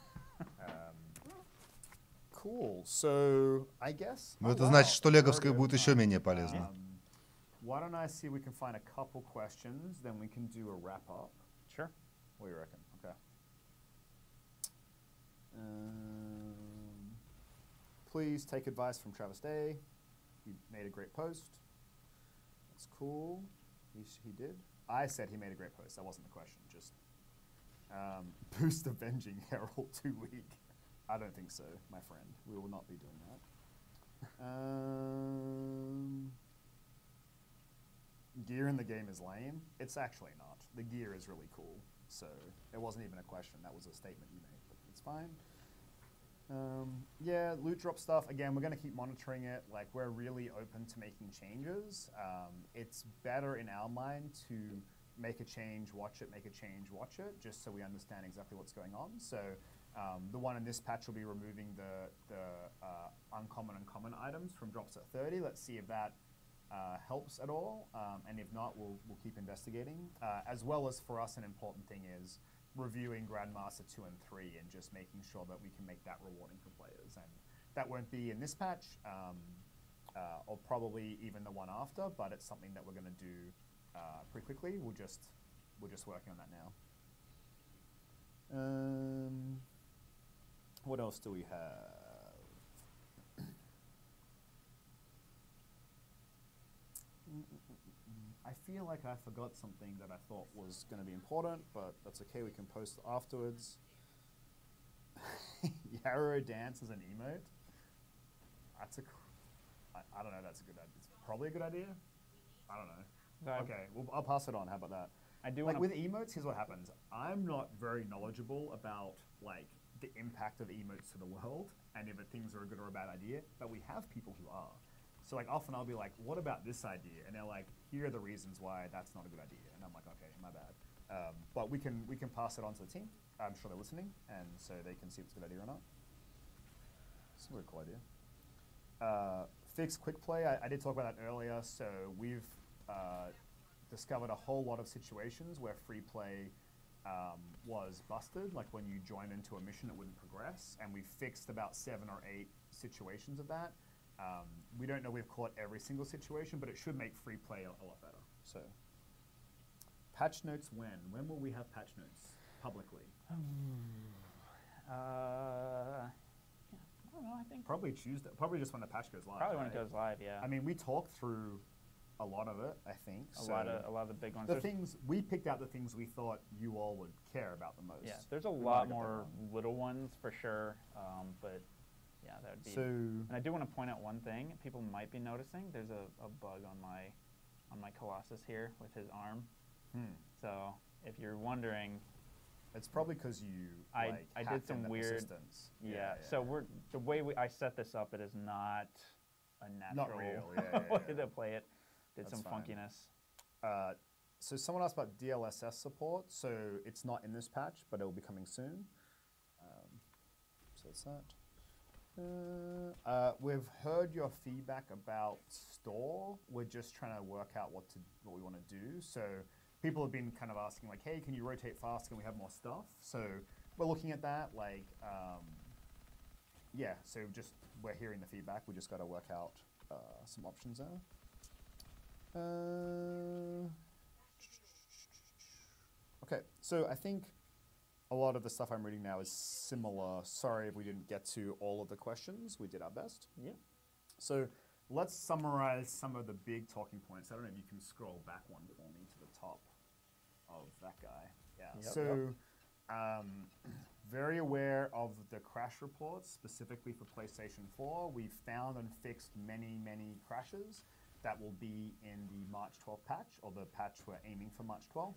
Cool. So I guess. Но это значит, что леговская будет еще менее полезна. Why don't I see if we can find a couple questions, then we can do a wrap up. Sure. What do you reckon? Okay. Please take advice from Travis Day. He made a great post. That's cool. He did. I said he made a great post. That wasn't the question. Just boost Avenging Herald 2 week. I don't think so, my friend. We will not be doing that. Gear in the game is lame. It's actually not. The gear is really cool. So it wasn't even a question. That was a statement you made. But it's fine. Yeah, loot drop stuff. Again, we're going to keep monitoring it. Like, we're really open to making changes. It's better in our mind to make a change, watch it, make a change, watch it, just so we understand exactly what's going on. So the one in this patch will be removing the uncommon and common items from drops at 30. Let's see if that helps at all, and if not, we'll keep investigating. As well as for us, an important thing is reviewing Grandmaster 2 and 3 and just making sure that we can make that rewarding for players. And that won't be in this patch, or probably even the one after, but it's something that we're going to do pretty quickly. We're just working on that now. What else do we have? I feel like I forgot something that I thought was going to be important, but that's okay. We can post afterwards. Yarrow dance as an emote. That's I don't know. That's a good idea. It's probably a good idea. I don't know. Okay, well, I'll pass it on. How about that? I do like with emotes. Here's what happens. I'm not very knowledgeable about like the impact of emotes to the world and if things are a good or a bad idea. But we have people who are. So like often I'll be like, "What about this idea?" And they're like, "Here are the reasons why that's not a good idea." And I'm like, "Okay, my bad." But we can pass it on to the team. I'm sure they're listening, and so they can see if it's a good idea or not. It's a really cool idea. Fix quick play. I did talk about that earlier. So we've discovered a whole lot of situations where free play was busted. Like when you join into a mission, it wouldn't progress, and we fixed about 7 or 8 situations of that. We don't know we've caught every single situation, but it should make free play a lot better. So, patch notes when? When will we have patch notes publicly? I don't know, I think probably Tuesday. Probably just when the patch goes live. Probably when it goes live, yeah. I mean, we talked through a lot of it, I think. A lot of the big ones. The things we picked out, the things we thought you all would care about the most. Yeah, there's a lot more little ones for sure, but yeah, that would be. So, and I do want to point out one thing people might be noticing. There's a bug on my Colossus here with his arm. So if you're wondering, it's probably because you. I did some weird. Yeah. So the way I set this up, it is not a natural way to play it. Did some funkiness. So someone asked about DLSS support. So it's not in this patch, but it will be coming soon. So that's that. We've heard your feedback about store. We're just trying to work out what we want to do. So people have been kind of asking like, hey, can you rotate fast? Can we have more stuff? So we're looking at that. Like, yeah. So we're hearing the feedback. We just got to work out some options there. Okay, so I think a lot of the stuff I'm reading now is similar. Sorry if we didn't get to all of the questions. We did our best. Yeah. So let's summarize some of the big talking points. I don't know if you can scroll back one for me to the top of that guy. Yeah. Yep, so very aware of the crash reports, specifically for PlayStation 4. We've found and fixed many, many crashes. That will be in the March 12th patch, or the patch we're aiming for March 12th.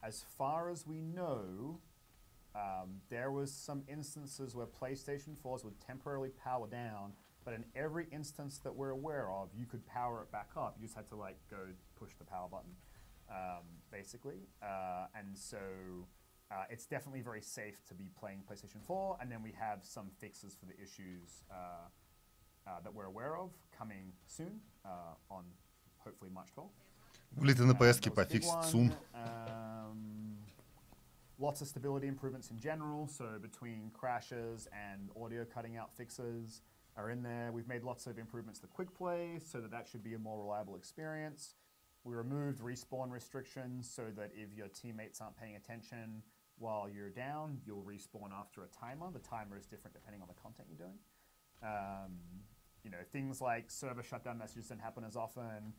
As far as we know, there was some instances where PlayStation 4s would temporarily power down, but in every instance that we're aware of, you could power it back up. You just had to like go push the power button, basically. And so it's definitely very safe to be playing PlayStation 4. And then we have some fixes for the issues that we're aware of coming soon on hopefully March 12th. Улиты на PS-ки пофиксит soon. Lots of stability improvements in general, so between crashes and audio cutting out fixes are in there. We've made lots of improvements to quick play so that should be a more reliable experience. We removed respawn restrictions so that if your teammates aren't paying attention while you're down, you'll respawn after a timer. The timer is different depending on the content you're doing. You know, things like server shutdown messages don't happen as often.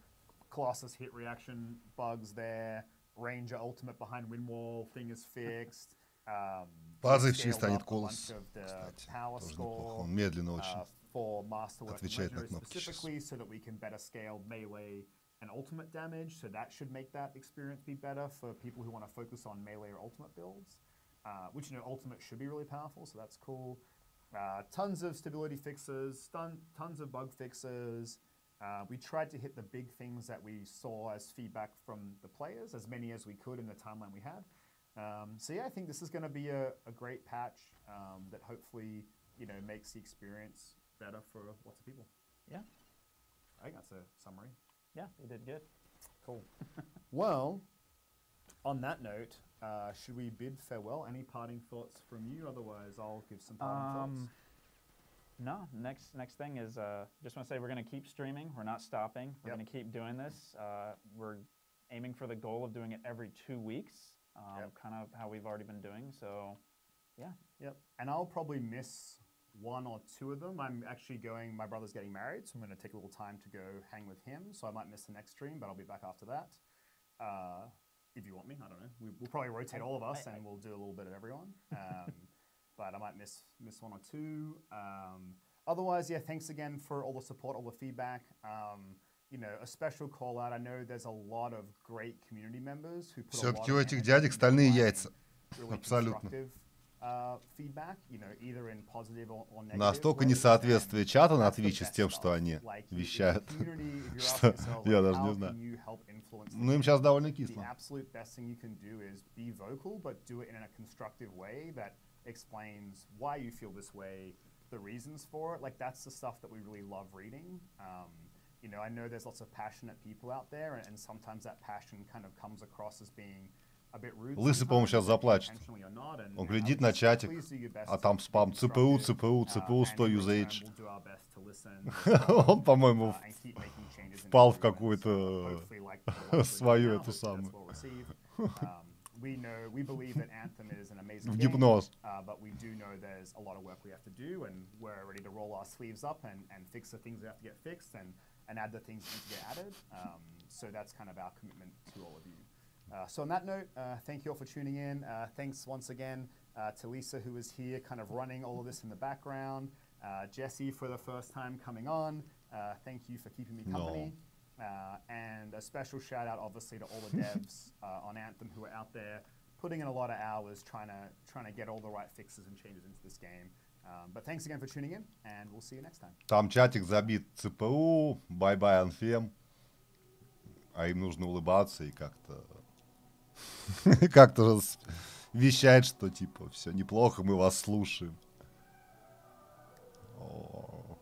Colossus hit reaction bugs there. Ranger ultimate behind wind wall thing is fixed. Пазывчий станет Колосс, кстати. Тоже неплохо. Он медленно очень отвечает на кнопки сейчас. So that we can better scale melee and ultimate damage. So that should make that experience be better for people who want to focus on melee or ultimate builds. Which, you know, ultimate should be really powerful, so that's cool. Tons of stability fixes, tons of bug fixes. We tried to hit the big things that we saw as feedback from the players, as many as we could in the timeline we had. So yeah, I think this is going to be a great patch that hopefully, you know, makes the experience better for lots of people. Yeah. I think that's a summary. Yeah, you did good. Cool. Well, on that note, should we bid farewell? Any parting thoughts from you? Otherwise, I'll give some parting thoughts. No, next thing is just want to say we're going to keep streaming. We're not stopping. We're going to keep doing this. We're aiming for the goal of doing it every 2 weeks, kind of how we've already been doing. So, yeah. Yep. And I'll probably miss 1 or 2 of them. I'm actually going, my brother's getting married, so I'm going to take a little time to go hang with him. So I might miss the next stream, but I'll be back after that. If you want me, I don't know. We'll probably rotate all of us and we'll do a little bit of everyone. But I might miss 1 or 2. Otherwise, yeah, thanks again for all the support, all the feedback. You know, a special call out. I know there's a lot of great community members who put Все-таки a у lot of этих energy дядек into стальные providing яйца. really Абсолютно. constructive, feedback, you know, either in positive or negative Настолько ways. несоответствие чата на That's the Твиче с best тем, что stuff. они Like, if вещают, the community, if you're что asking yourself, я like, даже how не знаю. can you help influence the Ну, им сейчас довольно the кисло. absolute best thing you can do is be vocal, but do it in a constructive way that explains why you feel this way, the reasons for it. Like, that's the stuff that we really love reading. You know, I know there's lots of passionate people out there, and sometimes that passion kind of comes across as being a bit rude. Лысый, по-моему, сейчас заплачет. Он глядит на чатик, а там спам ЦПУ, ЦПУ, ЦПУ, 100 USH. Он, по-моему, впал в какую-то свою эту самую. We believe that Anthem is an amazing В game, гипноз. but we do know there's a lot of work we have to do, and we're ready to roll our sleeves up and fix the things that have to get fixed and add the things that need to get added. So that's kind of our commitment to all of you. So on that note, thank you all for tuning in. Thanks once again to Lisa, who is here kind of running all of this in the background. Jesse, for the first time coming on. Thank you for keeping me company. And a special shout out, obviously, to all the devs on Anthem who are out there putting in a lot of hours trying to get all the right fixes and changes into this game. But thanks again for tuning in, and we'll see you next time. Там чатик забит ЦПУ, бай-бай Анфем. А им нужно улыбаться и как-то как-то вещать, что типа все неплохо, мы вас слушаем. О,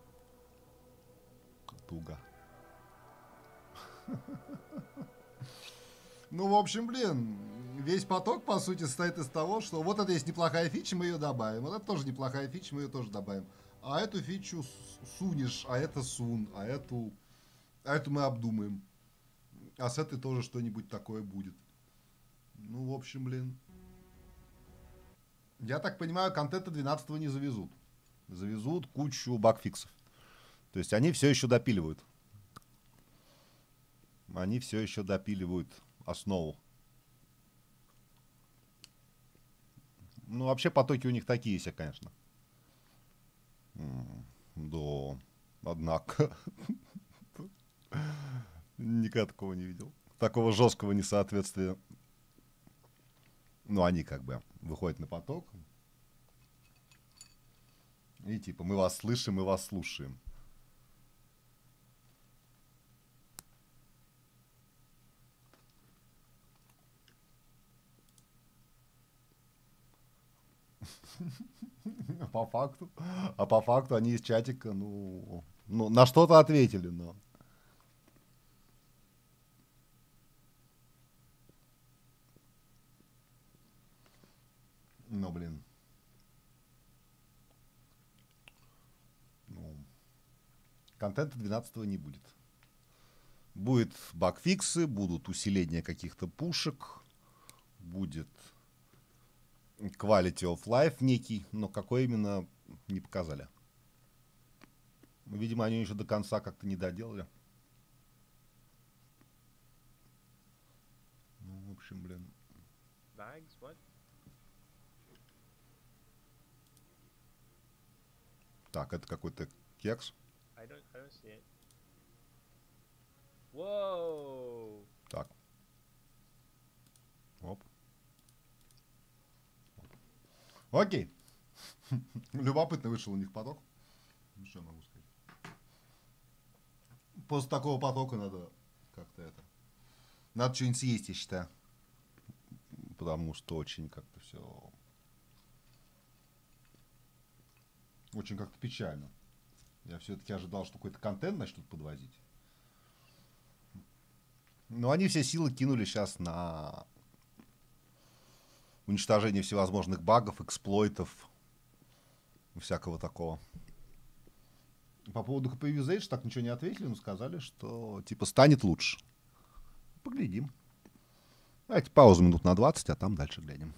туго. Ну, в общем, блин, весь поток, по сути, состоит из того, что вот это есть неплохая фича, мы ее добавим. Вот это тоже неплохая фича, мы ее тоже добавим. А эту фичу сунешь, а это сун, а эту мы обдумаем. А с этой тоже что-нибудь такое будет. Ну, в общем, блин. Я так понимаю, контента 12-го не завезут. Завезут кучу багфиксов. То есть они все еще допиливают. Они все еще допиливают основу. Ну, вообще потоки у них такие все, конечно. Да, однако. Никогда такого не видел. Такого жесткого несоответствия. Ну, они как бы выходят на поток. И типа, мы вас слышим, мы вас слушаем. А по факту они из чатика, ну на что-то ответили, но... Ну, блин. Ну, контента 12-го не будет. Будет багфиксы, будут усиления каких-то пушек, будет quality of life некий, но какой именно не показали. Видимо, они еще до конца как-то не доделали. Ну, в общем, блин. Bags, what? Так, это какой-то кекс. I don't see it. Whoa! Так. Оп. Окей. Любопытно вышел у них поток. Ну, что я могу сказать. После такого потока надо как-то это... Надо что-нибудь съесть, я считаю. Потому что очень как-то все... Очень как-то печально. Я все-таки ожидал, что какой-то контент начнут подвозить. Но они все силы кинули сейчас на уничтожение всевозможных багов, эксплойтов и всякого такого. По поводу HP Usage так ничего не ответили, но сказали, что типа станет лучше. Поглядим. Давайте паузу минут на 20, а там дальше глянем.